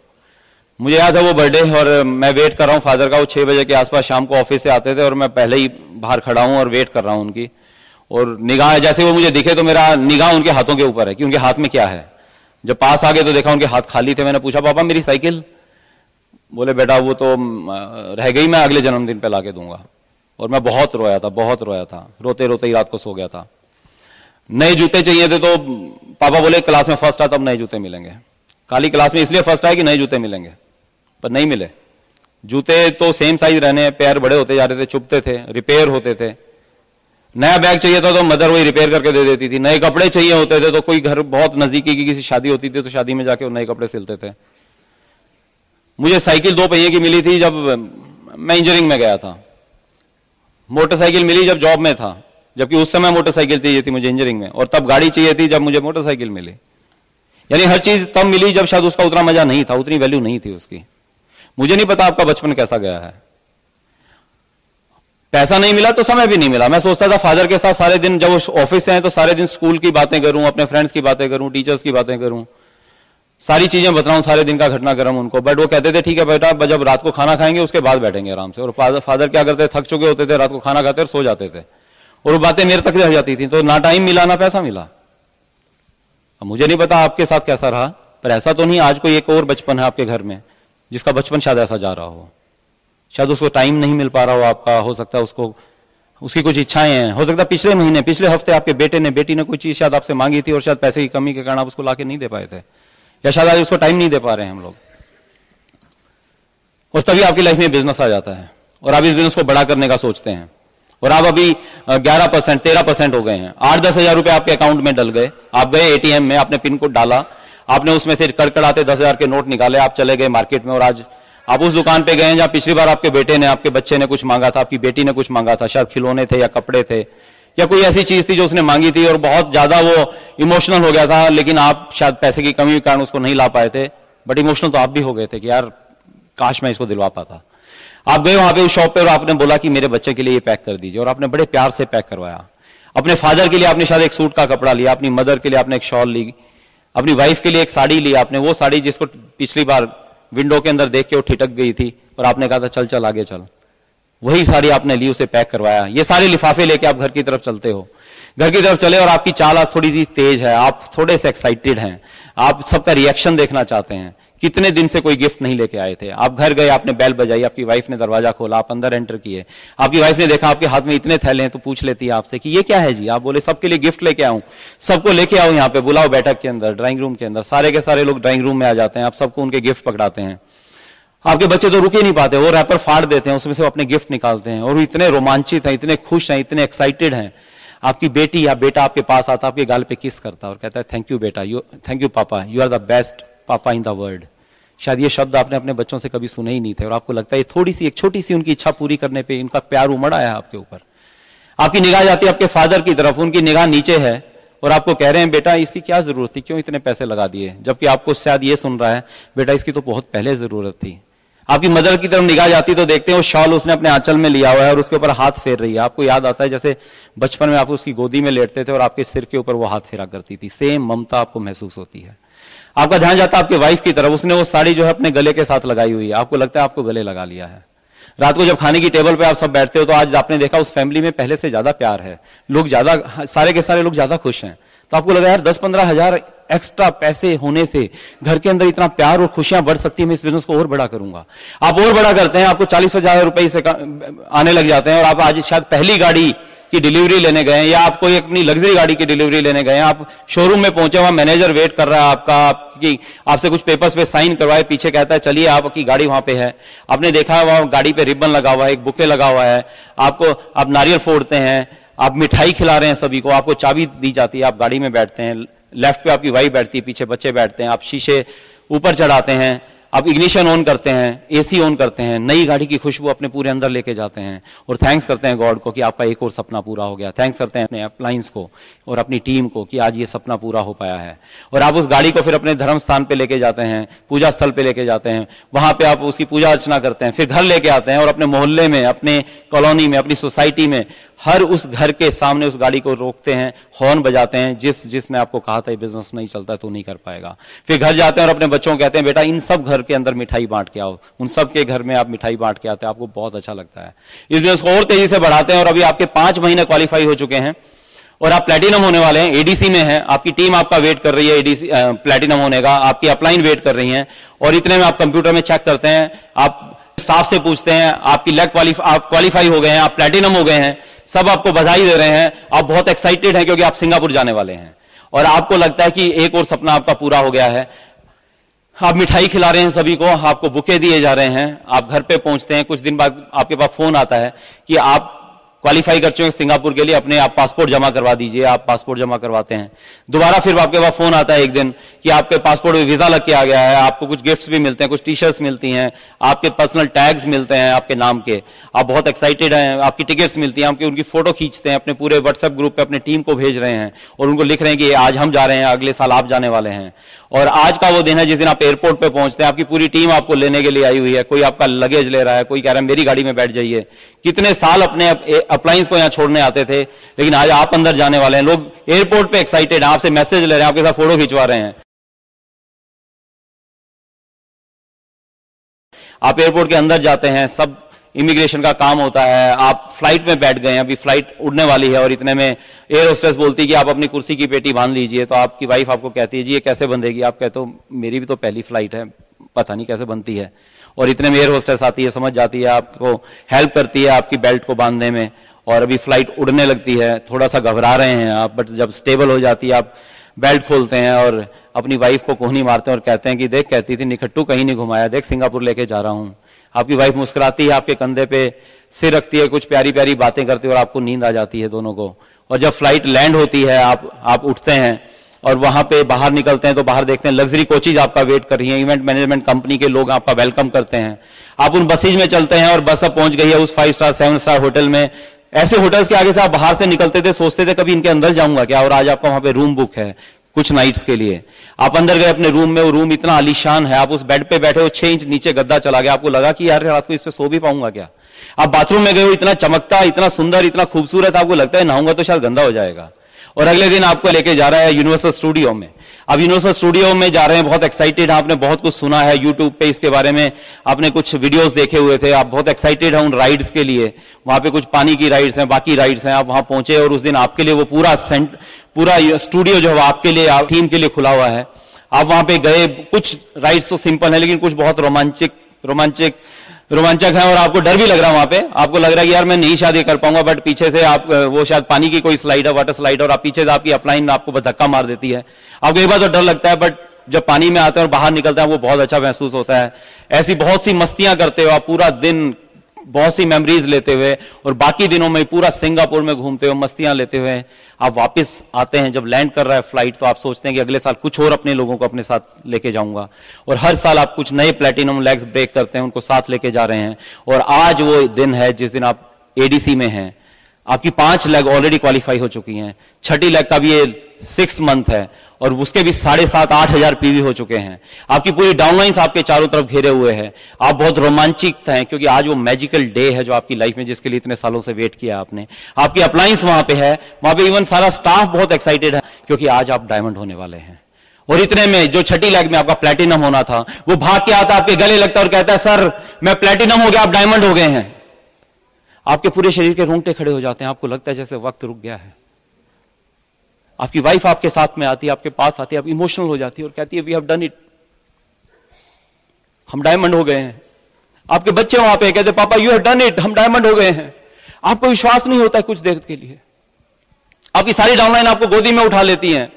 मुझे याद है वो बर्थडे, और मैं वेट कर रहा हूँ फादर का। वो 6 बजे के आसपास शाम को ऑफिस से आते थे, और मैं पहले ही बाहर खड़ा हूँ और वेट कर रहा हूँ उनकी। और निगाह जैसे वो मुझे दिखे तो मेरा निगाह उनके हाथों के ऊपर है कि उनके हाथ में क्या है। जब पास आ गए तो देखा उनके हाथ खाली थे। मैंने पूछा पापा मेरी साइकिल? बोले बेटा वो तो रह गई, मैं अगले जन्मदिन पे लाके दूंगा। और मैं बहुत रोया था, रोते रोते ही रात को सो गया था। नए जूते चाहिए थे तो पापा बोले क्लास में फर्स्ट आ तब नए जूते मिलेंगे। काली क्लास में इसलिए फर्स्ट आए कि नए जूते मिलेंगे, पर नहीं मिले। जूते तो सेम साइज रहने, पैर बड़े होते जा रहे थे, चुभते थे, रिपेयर होते थे। नया बैग चाहिए था तो मदर वही रिपेयर करके दे देती थी। नए कपड़े चाहिए होते थे तो कोई घर बहुत नजदीकी की किसी शादी होती थी तो शादी में जाके वो नए कपड़े सिलते थे। मुझे साइकिल 2 पहिए की मिली थी जब मैं इंजीनियरिंग में गया था। मोटरसाइकिल मिली जब जॉब में था, जबकि उस समय मोटरसाइकिल चाहिए थी मुझे इंजीनियरिंग में, और तब गाड़ी चाहिए थी जब मुझे मोटरसाइकिल मिली। यानी हर चीज तब मिली जब शायद उसका उतना मजा नहीं था, उतनी वैल्यू नहीं थी उसकी। मुझे नहीं पता आपका बचपन कैसा गया है। पैसा नहीं मिला तो समय भी नहीं मिला। मैं सोचता था फादर के साथ सारे दिन, जब वो ऑफिस से हैं तो सारे दिन स्कूल की बातें करूं, अपने फ्रेंड्स की बातें करूं, टीचर्स की बातें करूं, सारी चीजें बताऊं, सारे दिन का घटनाक्रम उनको। बट वो कहते थे ठीक है बेटा, जब रात को खाना खाएंगे उसके बाद बैठेंगे आराम से। और फादर क्या करते, थक चुके होते थे, रात को खाना खाते और सो जाते थे, और वो बातें मेरे तक रह जाती थी। तो ना टाइम मिला ना पैसा मिला। अब मुझे नहीं पता आपके साथ कैसा रहा, पर ऐसा तो नहीं आज कोई एक और बचपन है आपके घर में जिसका बचपन शायद ऐसा जा रहा हो। शायद उसको टाइम नहीं मिल पा रहा हो आपका, हो सकता है उसको उसकी कुछ इच्छाएं हैं, हो सकता है पिछले महीने पिछले हफ्ते आपके बेटे ने बेटी ने कोई चीज शायद आपसे मांगी थी और शायद पैसे की कमी के कारण आप उसको लाके नहीं दे पाए थे, या शायद आज उसको टाइम नहीं दे पा रहे हैं हम लोग। और तभी आपकी लाइफ में बिजनेस आ जाता है और आप इस बिजनेस को बड़ा करने का सोचते हैं, और आप अभी 11% 13% हो गए हैं। 8-10 हजार रुपए आपके अकाउंट में डल गए। आप गए एटीएम में, आपने पिन कोड डाला, आपने उसमें से कड़कड़ाते 10,000 के नोट निकाले, आप चले गए मार्केट में, और आज आप उस दुकान पे गए जहां पिछली बार आपके बेटे ने आपके बच्चे ने कुछ मांगा था, आपकी बेटी ने कुछ मांगा था, शायद खिलौने थे या कपड़े थे या कोई ऐसी चीज थी जो उसने मांगी थी, और बहुत ज्यादा वो इमोशनल हो गया था, लेकिन आप शायद पैसे की कमी के कारण उसको नहीं ला पाए थे। बट इमोशनल तो आप भी हो गए थे कि यार काश मैं इसको दिलवा पाता। आप गए वहां पे उस शॉप पे और आपने बोला कि मेरे बच्चे के लिए ये पैक कर दीजिए, और आपने बड़े प्यार से पैक करवाया। अपने फादर के लिए आपने शायद एक सूट का कपड़ा लिया, अपनी मदर के लिए आपने एक शॉल ली, अपनी वाइफ के लिए एक साड़ी ली। आपने वो साड़ी जिसको पिछली बार विंडो के अंदर देख के वो ठिठक गई थी और आपने कहा था चल चल आगे चल, वही साड़ी आपने ली, उसे पैक करवाया। ये सारे लिफाफे लेके आप घर की तरफ चलते हो, घर की तरफ चले, और आपकी चाल आज थोड़ी सी तेज है, आप थोड़े से एक्साइटेड हैं, आप सबका रिएक्शन देखना चाहते हैं। कितने दिन से कोई गिफ्ट नहीं लेके आए थे, आप घर गए, आपने बेल बजाई, आपकी वाइफ ने दरवाजा खोला, आप अंदर एंटर किए, आपकी वाइफ ने देखा आपके हाथ में इतने थैले हैं तो पूछ लेती है आपसे कि ये क्या है जी। आप बोले सबके लिए गिफ्ट लेके आऊं, सबको लेके आओ यहाँ पे, बुलाओ बैठक के अंदर, ड्राइंग रूम के अंदर। सारे के सारे लोग ड्राइंग रूम में आ जाते हैं, आप सबको उनके गिफ्ट पकड़ाते हैं। आपके बच्चे तो रुक ही नहीं पाते, वो रैपर फाड़ देते हैं, उसमें से अपने गिफ्ट निकालते हैं, और वो इतने रोमांचित हैं, इतने खुश हैं, इतने एक्साइटेड हैं। आपकी बेटी या बेटा आपके पास आता, आपके गाल पे किस करता और कहता है थैंक यू बेटा, थैंक यू पापा, यू आर द बेस्ट पापा इन द वर्ल्ड। शायद ये शब्द आपने अपने बच्चों से कभी सुने ही नहीं थे, और आपको लगता है ये थोड़ी सी एक छोटी सी उनकी इच्छा पूरी करने पे उनका प्यार उमड़ आया आपके ऊपर। आपकी निगाह जाती है आपके फादर की तरफ, उनकी निगाह नीचे है, और आपको कह रहे हैं बेटा इसकी क्या जरूरत थी, क्यों इतने पैसे लगा दिए, जबकि आपको शायद ये सुन रहा है बेटा इसकी तो बहुत पहले जरूरत थी। आपकी मदर की तरफ निगाह जाती तो देखते हैं वो शॉल उसने अपने आंचल में लिया हुआ है और उसके ऊपर हाथ फेर रही है। आपको याद आता है जैसे बचपन में आप उसकी गोदी में लेटते थे और आपके सिर के ऊपर वो हाथ फेरा करती थी, सेम ममता आपको महसूस होती है। आपका ध्यान जाता है आपके वाइफ की तरफ, उसने वो साड़ी जो है अपने गले के साथ लगाई हुई है, आपको लगता है आपको गले लगा लिया है। रात को जब खाने की टेबल पे आप सब बैठते हो तो आज आपने देखा उस फैमिली में पहले से ज्यादा प्यार है, लोग ज्यादा, सारे के सारे लोग ज्यादा खुश हैं। तो आपको लगा यार 10-15 हजार एक्स्ट्रा पैसे होने से घर के अंदर इतना प्यार और खुशियां बढ़ सकती है, मैं इस बिजनेस को और बड़ा करूंगा। आप और बड़ा करते हैं, आपको 40-50 हजार रुपए से आने लग जाते हैं, और आप आज शायद पहली गाड़ी की डिलीवरी लेने गए हैं, या आप कोई अपनी लग्जरी गाड़ी की डिलीवरी लेने गए हैं। आप शोरूम में पहुंचे, वहां मैनेजर वेट कर रहा है आपसे कुछ पेपर्स पे साइन करवाए, पीछे कहता है चलिए आपकी गाड़ी वहां पे है। आपने देखा वहां गाड़ी पे रिबन लगा हुआ है, एक बुके लगा हुआ है, आप नारियल फोड़ते हैं, आप मिठाई खिला रहे हैं सभी को, आपको चाबी दी जाती है, आप गाड़ी में बैठते हैं, लेफ्ट पे आपकी वाइफ बैठती है, पीछे बच्चे बैठते हैं, आप शीशे ऊपर चढ़ाते हैं, आप इग्निशन ऑन करते हैं, एसी ऑन करते हैं, नई गाड़ी की खुशबू अपने पूरे अंदर लेके जाते हैं, और थैंक्स करते हैं गॉड को कि आपका एक और सपना पूरा हो गया। थैंक्स करते हैं अपने अप्लायंस को और अपनी टीम को कि आज ये सपना पूरा हो पाया है। और आप उस गाड़ी को फिर अपने धर्म स्थान पे लेके जाते हैं, पूजा स्थल पे लेके जाते हैं, वहां पे आप उसकी पूजा अर्चना करते हैं, फिर घर लेके आते हैं, और अपने मोहल्ले में, अपने कॉलोनी में, अपनी सोसाइटी में हर उस घर के सामने उस गाड़ी को रोकते हैं, हॉर्न बजाते हैं, जिसने आपको कहा था ये बिजनेस नहीं चलता तो नहीं कर पाएगा। फिर घर जाते हैं और अपने बच्चों को कहते हैं बेटा इन सब घर के अंदर मिठाई बांट के आओ, उन सब के घर में आप मिठाई बांट के आते हैं, आपको बहुत अच्छा लगता है। इस बिजनेस को और तेजी से बढ़ाते हैं, और अभी आपके 5 महीने क्वालिफाई हो चुके हैं और आप प्लैटिनम होने वाले हैं, एडीसी में हैं, आपकी टीम आपका वेट कर रही है एडीसी प्लैटिनम होने का, आपकी अपलाइन वेट कर रही हैं, और इतने में आप कंप्यूटर में चेक करते हैं आप स्टाफ से पूछते हैं, आपकी आप क्वालिफाई हो गए हैं, आप प्लेटिनम हो गए हैं, सब आपको बधाई दे रहे हैं, आप बहुत एक्साइटेड हैं क्योंकि आप सिंगापुर जाने वाले हैं और आपको लगता है कि एक और सपना आपका पूरा हो गया है। आप मिठाई खिला रहे हैं सभी को, आपको बुके दिए जा रहे हैं, आप घर पे पहुंचते हैं, कुछ दिन बाद आपके पास फोन आता है कि आप क्वालिफाई कर चुके हैं सिंगापुर के लिए, अपने आप पासपोर्ट जमा करवा दीजिए। आप पासपोर्ट जमा करवाते हैं, दोबारा फिर आपके पास फोन आता है एक दिन कि आपके पासपोर्ट में वीजा लग के आ गया है, आपको कुछ गिफ्ट्स भी मिलते हैं, कुछ टी शर्ट्स मिलती हैं, आपके पर्सनल टैग्स मिलते हैं आपके नाम के, आप बहुत एक्साइटेड हैं, आपकी टिकट्स मिलती हैं, आपकी उनकी फोटो खींचते हैं, अपने पूरे व्हाट्सएप ग्रुप पे अपने टीम को भेज रहे हैं और उनको लिख रहे हैं कि आज हम जा रहे हैं, अगले साल आप जाने वाले हैं। और आज का वो दिन है जिस दिन आप एयरपोर्ट पे पहुंचते हैं, आपकी पूरी टीम आपको लेने के लिए आई हुई है, कोई आपका लगेज ले रहा है, कोई कह रहा है मेरी गाड़ी में बैठ जाइए। कितने साल अपने अप्लायंस को यहाँ छोड़ने आते थे, लेकिन आज आप अंदर जाने वाले हैं। लोग एयरपोर्ट पे एक्साइटेड हैं, आपसे मैसेज ले रहे हैं, आपके साथ फोटो खिंचवा रहे हैं। आप एयरपोर्ट के अंदर जाते हैं, सब इमिग्रेशन का काम होता है, आप फ्लाइट में बैठ गए हैं, अभी फ्लाइट उड़ने वाली है और इतने में एयर होस्टेस बोलती है कि आप अपनी कुर्सी की पेटी बांध लीजिए, तो आपकी वाइफ आपको कहती है जी ये कैसे बंधेगी? आप कहते हो मेरी भी तो पहली फ्लाइट है, पता नहीं कैसे बनती है। और इतने में एयर होस्टेस आती है, समझ जाती है, आपको हेल्प करती है आपकी बेल्ट को बांधने में और अभी फ्लाइट उड़ने लगती है। थोड़ा सा घबरा रहे हैं आप, बट जब स्टेबल हो जाती है आप बेल्ट खोलते हैं और अपनी वाइफ को कोहनी मारते हैं और कहते हैं कि देख, कहती थी निखट्टू कहीं नहीं घुमाया, देख सिंगापुर लेके जा रहा हूं। आपकी वाइफ मुस्कुराती है, आपके कंधे पे सिर रखती है, कुछ प्यारी प्यारी बातें करती है और आपको नींद आ जाती है दोनों को। और जब फ्लाइट लैंड होती है, आप उठते हैं और वहां पे बाहर निकलते हैं तो बाहर देखते हैं लग्जरी कोचेज आपका वेट कर रही हैं, इवेंट मैनेजमेंट कंपनी के लोग आपका वेलकम करते हैं। आप उन बसेज में चलते हैं और बस अब पहुंच गई है उस 5 स्टार 7 स्टार होटल में। ऐसे होटल्स के आगे से आप बाहर से निकलते थे, सोचते थे कभी इनके अंदर जाऊंगा क्या, और आज आपका वहां पे रूम बुक है कुछ नाइट्स के लिए। आप अंदर गए अपने रूम में, वो रूम इतना आलीशान है, आप उस बेड पे बैठे हो, 6 इंच नीचे गद्दा चला गया, आपको लगा कि यार रात को इस पे सो भी पाऊंगा क्या। आप बाथरूम में गए हो, इतना चमकता, इतना सुंदर, इतना खूबसूरत, आपको लगता है नहाऊंगा तो शायद गंदा हो जाएगा। और अगले दिन आपको लेके जा रहा है यूनिवर्सल स्टूडियो में। अब यूनिवर्सल स्टूडियो में जा रहे हैं, बहुत एक्साइटेड हैं, आपने बहुत कुछ सुना है यूट्यूब पे इसके बारे में, आपने कुछ वीडियोस देखे हुए थे, आप बहुत एक्साइटेड हैं उन राइड्स के लिए। वहां पे कुछ पानी की राइड्स हैं, बाकी राइड्स हैं, आप वहां पहुंचे और उस दिन आपके लिए वो पूरा स्टूडियो जो है आपके लिए, आप टीम के लिए खुला हुआ है। आप वहां पे गए, कुछ राइड्स तो सिंपल है लेकिन कुछ बहुत रोमांचक है और आपको डर भी लग रहा है। वहां पे आपको लग रहा है कि यार मैं नहीं शादी कर पाऊंगा, बट पीछे से आप वो शायद पानी की कोई स्लाइड है, वाटर स्लाइड, और आप पीछे से आपकी अपलाइन आपको धक्का मार देती है। आपको एक बार तो डर लगता है, बट जब पानी में आते हैं और बाहर निकलते हैं वो बहुत अच्छा महसूस होता है। ऐसी बहुत सी मस्तियां करते हो आप पूरा दिन, बहुत सी मेमोरीज लेते हुए, और बाकी दिनों में पूरा सिंगापुर में घूमते हुए मस्तियां लेते हुए आप वापस आते हैं। जब लैंड कर रहा है फ्लाइट तो आप सोचते हैं कि अगले साल कुछ और अपने लोगों को अपने साथ लेके जाऊंगा, और हर साल आप कुछ नए प्लेटिनम लेग्स ब्रेक करते हैं, उनको साथ लेके जा रहे हैं। और आज वो दिन है जिस दिन आप एडीसी में हैं, आपकी 5 लेग ऑलरेडी क्वालिफाई हो चुकी हैं, 6ठी लेग का भी ये 6th मंथ है और उसके भी 7,500-8 हजार पीवी हो चुके हैं। आपकी पूरी डाउनलाइंस आपके चारों तरफ घेरे हुए हैं, आप बहुत रोमांचित हैं क्योंकि आज वो मैजिकल डे है जो आपकी लाइफ में, जिसके लिए इतने सालों से वेट किया आपने। आपकी अप्लायंस वहां पे है, वहां पे इवन सारा स्टाफ बहुत एक्साइटेड है क्योंकि आज आप डायमंड होने वाले हैं। और इतने में जो 6ठी लेग में आपका प्लेटिनम होना था, वो भाग के आता, आपके गले लगता और कहता है सर मैं प्लेटिनम हो गया, आप डायमंड हो गए हैं। आपके पूरे शरीर के रोंगटे खड़े हो जाते हैं, आपको लगता है जैसे वक्त रुक गया है। आपकी वाइफ आपके साथ में आती है, आपके पास आती है, आप इमोशनल हो जाती है और कहती है वी हैव डन इट, हम डायमंड हो गए हैं। आपके बच्चे वहां पे कहते पापा यू हैव डन इट, हम डायमंड हो गए हैं। आपको विश्वास नहीं होता है कुछ देर के लिए, आपकी सारी डाउनलाइन आपको गोदी में उठा लेती हैं,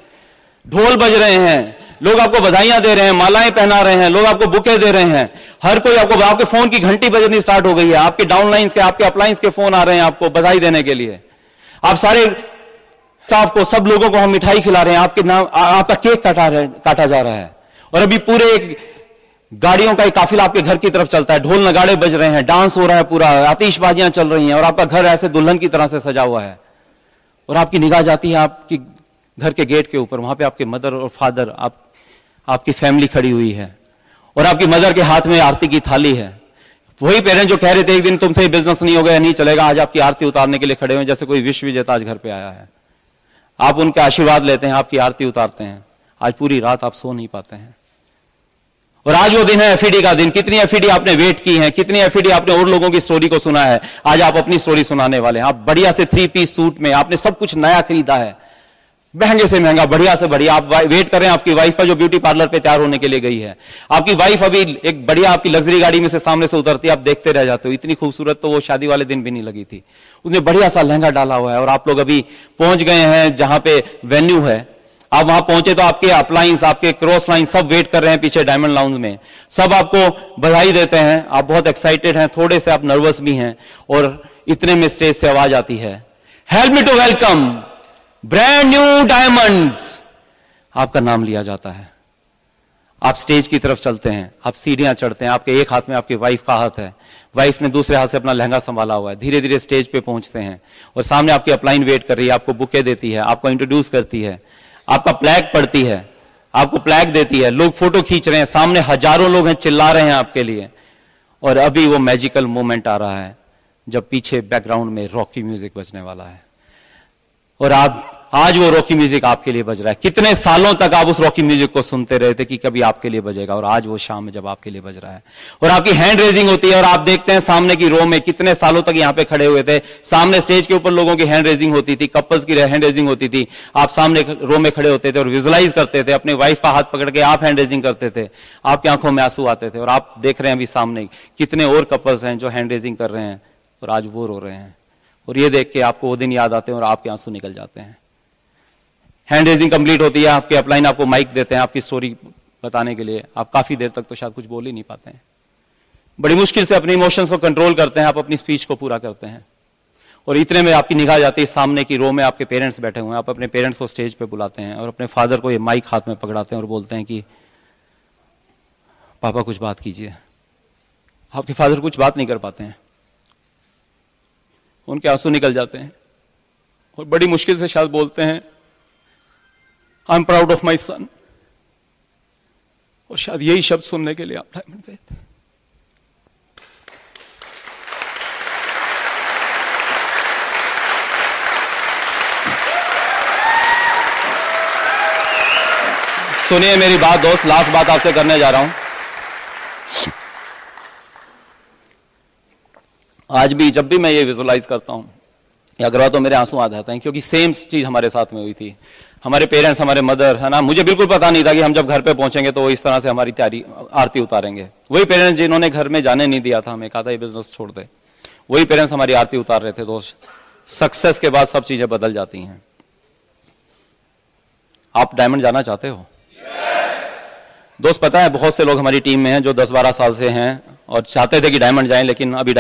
ढोल बज रहे हैं, लोग आपको बधाइयां दे रहे हैं, मालाएं पहना रहे हैं, लोग आपको बुके दे रहे हैं, हर कोई आपको, आपके फोन की घंटी बजनी स्टार्ट हो गई है, आपके डाउनलाइंस के, आपके अप्लायंस के फोन आ रहे हैं आपको बधाई देने के लिए। आप सारे स्टाफ को, सब लोगों को हम मिठाई खिला रहे हैं, आपके नाम, आपका केक काटा जा रहा है। और अभी पूरे एक गाड़ियों का एक काफिला आपके घर की तरफ चलता है, ढोल नगाड़े बज रहे हैं, डांस हो रहा है, पूरा आतिशबाजियां चल रही हैं और आपका घर ऐसे दुल्हन की तरह से सजा हुआ है। और आपकी निगाह जाती है आपकी घर के गेट के ऊपर, वहां पे आपके मदर और फादर, आपकी फैमिली खड़ी हुई है और आपकी मदर के हाथ में आरती की थाली है। वही पेरेंट जो कह रहे थे एक दिन तुमसे बिजनेस नहीं होगा, नहीं चलेगा, आज आपकी आरती उतारने के लिए खड़े हुए, जैसे कोई विश्व विजेता आज घर पे आया है। आप उनके आशीर्वाद लेते हैं, आपकी आरती उतारते हैं। आज पूरी रात आप सो नहीं पाते हैं। और आज वो दिन है एफईडी का दिन। कितनी एफईडी आपने वेट की है, कितनी एफईडी आपने और लोगों की स्टोरी को सुना है। आज आप अपनी स्टोरी सुनाने वाले हैं। आप बढ़िया से 3 पीस सूट में, आपने सब कुछ नया खरीदा है, महंगे से महंगा, बढ़िया से बढ़िया। आप वेट कर रहे हैं आपकी वाइफ का जो ब्यूटी पार्लर पे तैयार होने के लिए गई है। आपकी वाइफ अभी एक बढ़िया आपकी लग्जरी गाड़ी में से सामने से उतरती है, आप देखते रह जाते हो। इतनी खूबसूरत तो वो शादी वाले दिन भी नहीं लगी थी। उसने बढ़िया सा लहंगा डाला हुआ है और आप लोग अभी पहुंच गए हैं जहां पे वेन्यू है। आप वहां पहुंचे तो आपके अपलाइंस, आपके क्रॉस लाइन सब वेट कर रहे हैं पीछे डायमंड लाउंज में। सब आपको बधाई देते हैं, आप बहुत एक्साइटेड हैं, थोड़े से आप नर्वस भी हैं और इतने में स्टेज से आवाज आती है, help me to welcome brand new diamonds. आपका नाम लिया जाता है। आप स्टेज की तरफ चलते हैं, आप सीढ़ियां चढ़ते हैं, आपके एक हाथ में आपकी वाइफ का हाथ है, वाइफ ने दूसरे हाथ से अपना लहंगा संभाला हुआ है। धीरे धीरे स्टेज पे पहुंचते हैं और सामने आपकी अपलाइन वेट कर रही है, आपको बुके देती है, आपको इंट्रोड्यूस करती है, आपका फ्लैग पढ़ती है, आपको फ्लैग देती है, लोग फोटो खींच रहे हैं, सामने हजारों लोग हैं, चिल्ला रहे हैं आपके लिए। और अभी वो मैजिकल मोमेंट आ रहा है जब पीछे बैकग्राउंड में रॉकी म्यूजिक बजने वाला है और आज वो रॉकी म्यूजिक आपके लिए बज रहा है। कितने सालों तक आप उस रॉकी म्यूजिक को सुनते रहे थे कि कभी आपके लिए बजेगा, और आज वो शाम में जब आपके लिए बज रहा है और आपकी हैंड रेजिंग होती है और आप देखते हैं सामने की रो में कितने सालों तक यहां पे खड़े हुए थे, सामने स्टेज के ऊपर लोगों की हैंड रेजिंग होती थी, कपल्स की हैंड रेजिंग होती थी, आप सामने रो में खड़े होते थे और विजुअलाइज करते थे, अपने वाइफ का हाथ पकड़ के आप हैंड रेजिंग करते थे, आपकी आंखों में आंसू आते थे और आप देख रहे हैं अभी सामने कितने और कपल्स हैं जो हैंड रेजिंग कर रहे हैं और आज वो रो रहे हैं और ये देख के आपको वो दिन याद आते हैं और आपके आंसू निकल जाते हैं। हैंड रेजिंग कंप्लीट होती है, आपके अपलाइन आपको माइक देते हैं आपकी स्टोरी बताने के लिए। आप काफी देर तक तो शायद कुछ बोल ही नहीं पाते हैं, बड़ी मुश्किल से अपने इमोशंस को कंट्रोल करते हैं, आप अपनी स्पीच को पूरा करते हैं और इतने में आपकी निगाह जाती है सामने की रो में आपके पेरेंट्स बैठे हुए हैं। आप अपने पेरेंट्स को स्टेज पे बुलाते हैं और अपने फादर को ये माइक हाथ में पकड़ाते हैं और बोलते हैं कि पापा कुछ बात कीजिए। आपके फादर कुछ बात नहीं कर पाते हैं, उनके आंसू निकल जाते हैं और बड़ी मुश्किल से शायद बोलते हैं I am proud of my son. और शायद यही शब्द सुनने के लिए आप डायमंड गए थे। सुनिए मेरी बात दोस्त, लास्ट बात आपसे करने जा रहा हूं। आज भी जब भी मैं ये विजुअलाइज करता हूं या अगर तो मेरे आंसू आ जाते हैं, क्योंकि सेम चीज हमारे साथ में हुई थी। हमारे पेरेंट्स, हमारे मदर, है ना, मुझे बिल्कुल पता नहीं था कि हम जब घर पे पहुंचेंगे तो इस तरह से हमारी तैयारी आरती उतारेंगे। वही पेरेंट्स जिन्होंने घर में जाने नहीं दिया था, हमें कहा था ये बिजनेस छोड़ दे, वही पेरेंट्स हमारी आरती उतार रहे थे। दोस्त, सक्सेस के बाद सब चीजें बदल जाती हैं। आप डायमंड जाना चाहते हो? दोस्त, पता है बहुत से लोग हमारी टीम में हैं जो 10-12 साल से हैं और चाहते थे कि डायमंड जाएं, लेकिन अभी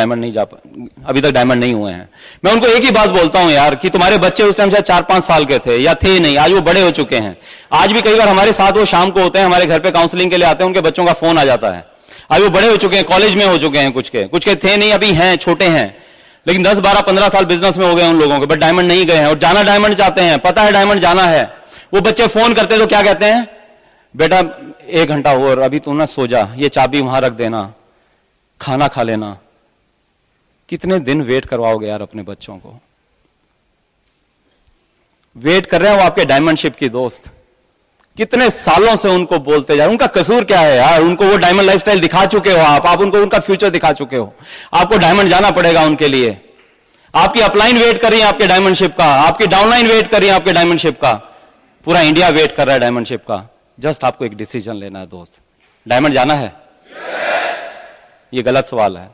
अभी तक डायमंड नहीं हुए हैं। मैं उनको एक ही बात बोलता हूं यार कि तुम्हारे बच्चे उस टाइम से 4-5 साल के थे या थे नहीं, आज वो बड़े हो चुके हैं। आज भी कई बार हमारे साथ वो शाम को होते हैं, हमारे घर पे काउंसलिंग के लिए आते हैं, उनके बच्चों का फोन आ जाता है। आज वो बड़े हो चुके हैं, कॉलेज में हो चुके हैं, कुछ के थे नहीं, अभी हैं, छोटे हैं, लेकिन 10-12-15 साल बिजनेस में हो गए उन लोगों के, बट डायमंड नहीं गए हैं और जाना डायमंड चाहते हैं। पता है डायमंड जाना है। वो बच्चे फोन करते तो क्या कहते हैं, बेटा 1 घंटा और अभी तू ना सो जा, ये चाबी वहां रख देना, खाना खा लेना। कितने दिन वेट करवाओगे यार अपने बच्चों को? वेट कर रहे हैं वो आपके डायमंडशिप की। दोस्त, कितने सालों से उनको बोलते जा रहे, उनका कसूर क्या है यार? उनको वो डायमंड लाइफस्टाइल दिखा चुके हो आप उनको उनका फ्यूचर दिखा चुके हो। आपको डायमंड जाना पड़ेगा उनके लिए। आपकी अपलाइन वेट कर रही है आपके डायमंडशिप का, आपकी डाउनलाइन वेट कर रही है आपके डायमंडशिप का, पूरा इंडिया वेट कर रहा है डायमंडशिप का। जस्ट आपको एक डिसीजन लेना है दोस्त, डायमंड जाना है? ये गलत सवाल है।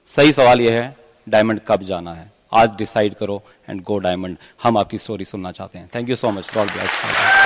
सही सवाल यह है डायमंड कब जाना है। आज डिसाइड करो एंड गो डायमंड। हम आपकी स्टोरी सुनना चाहते हैं। Thank you so much. God bless.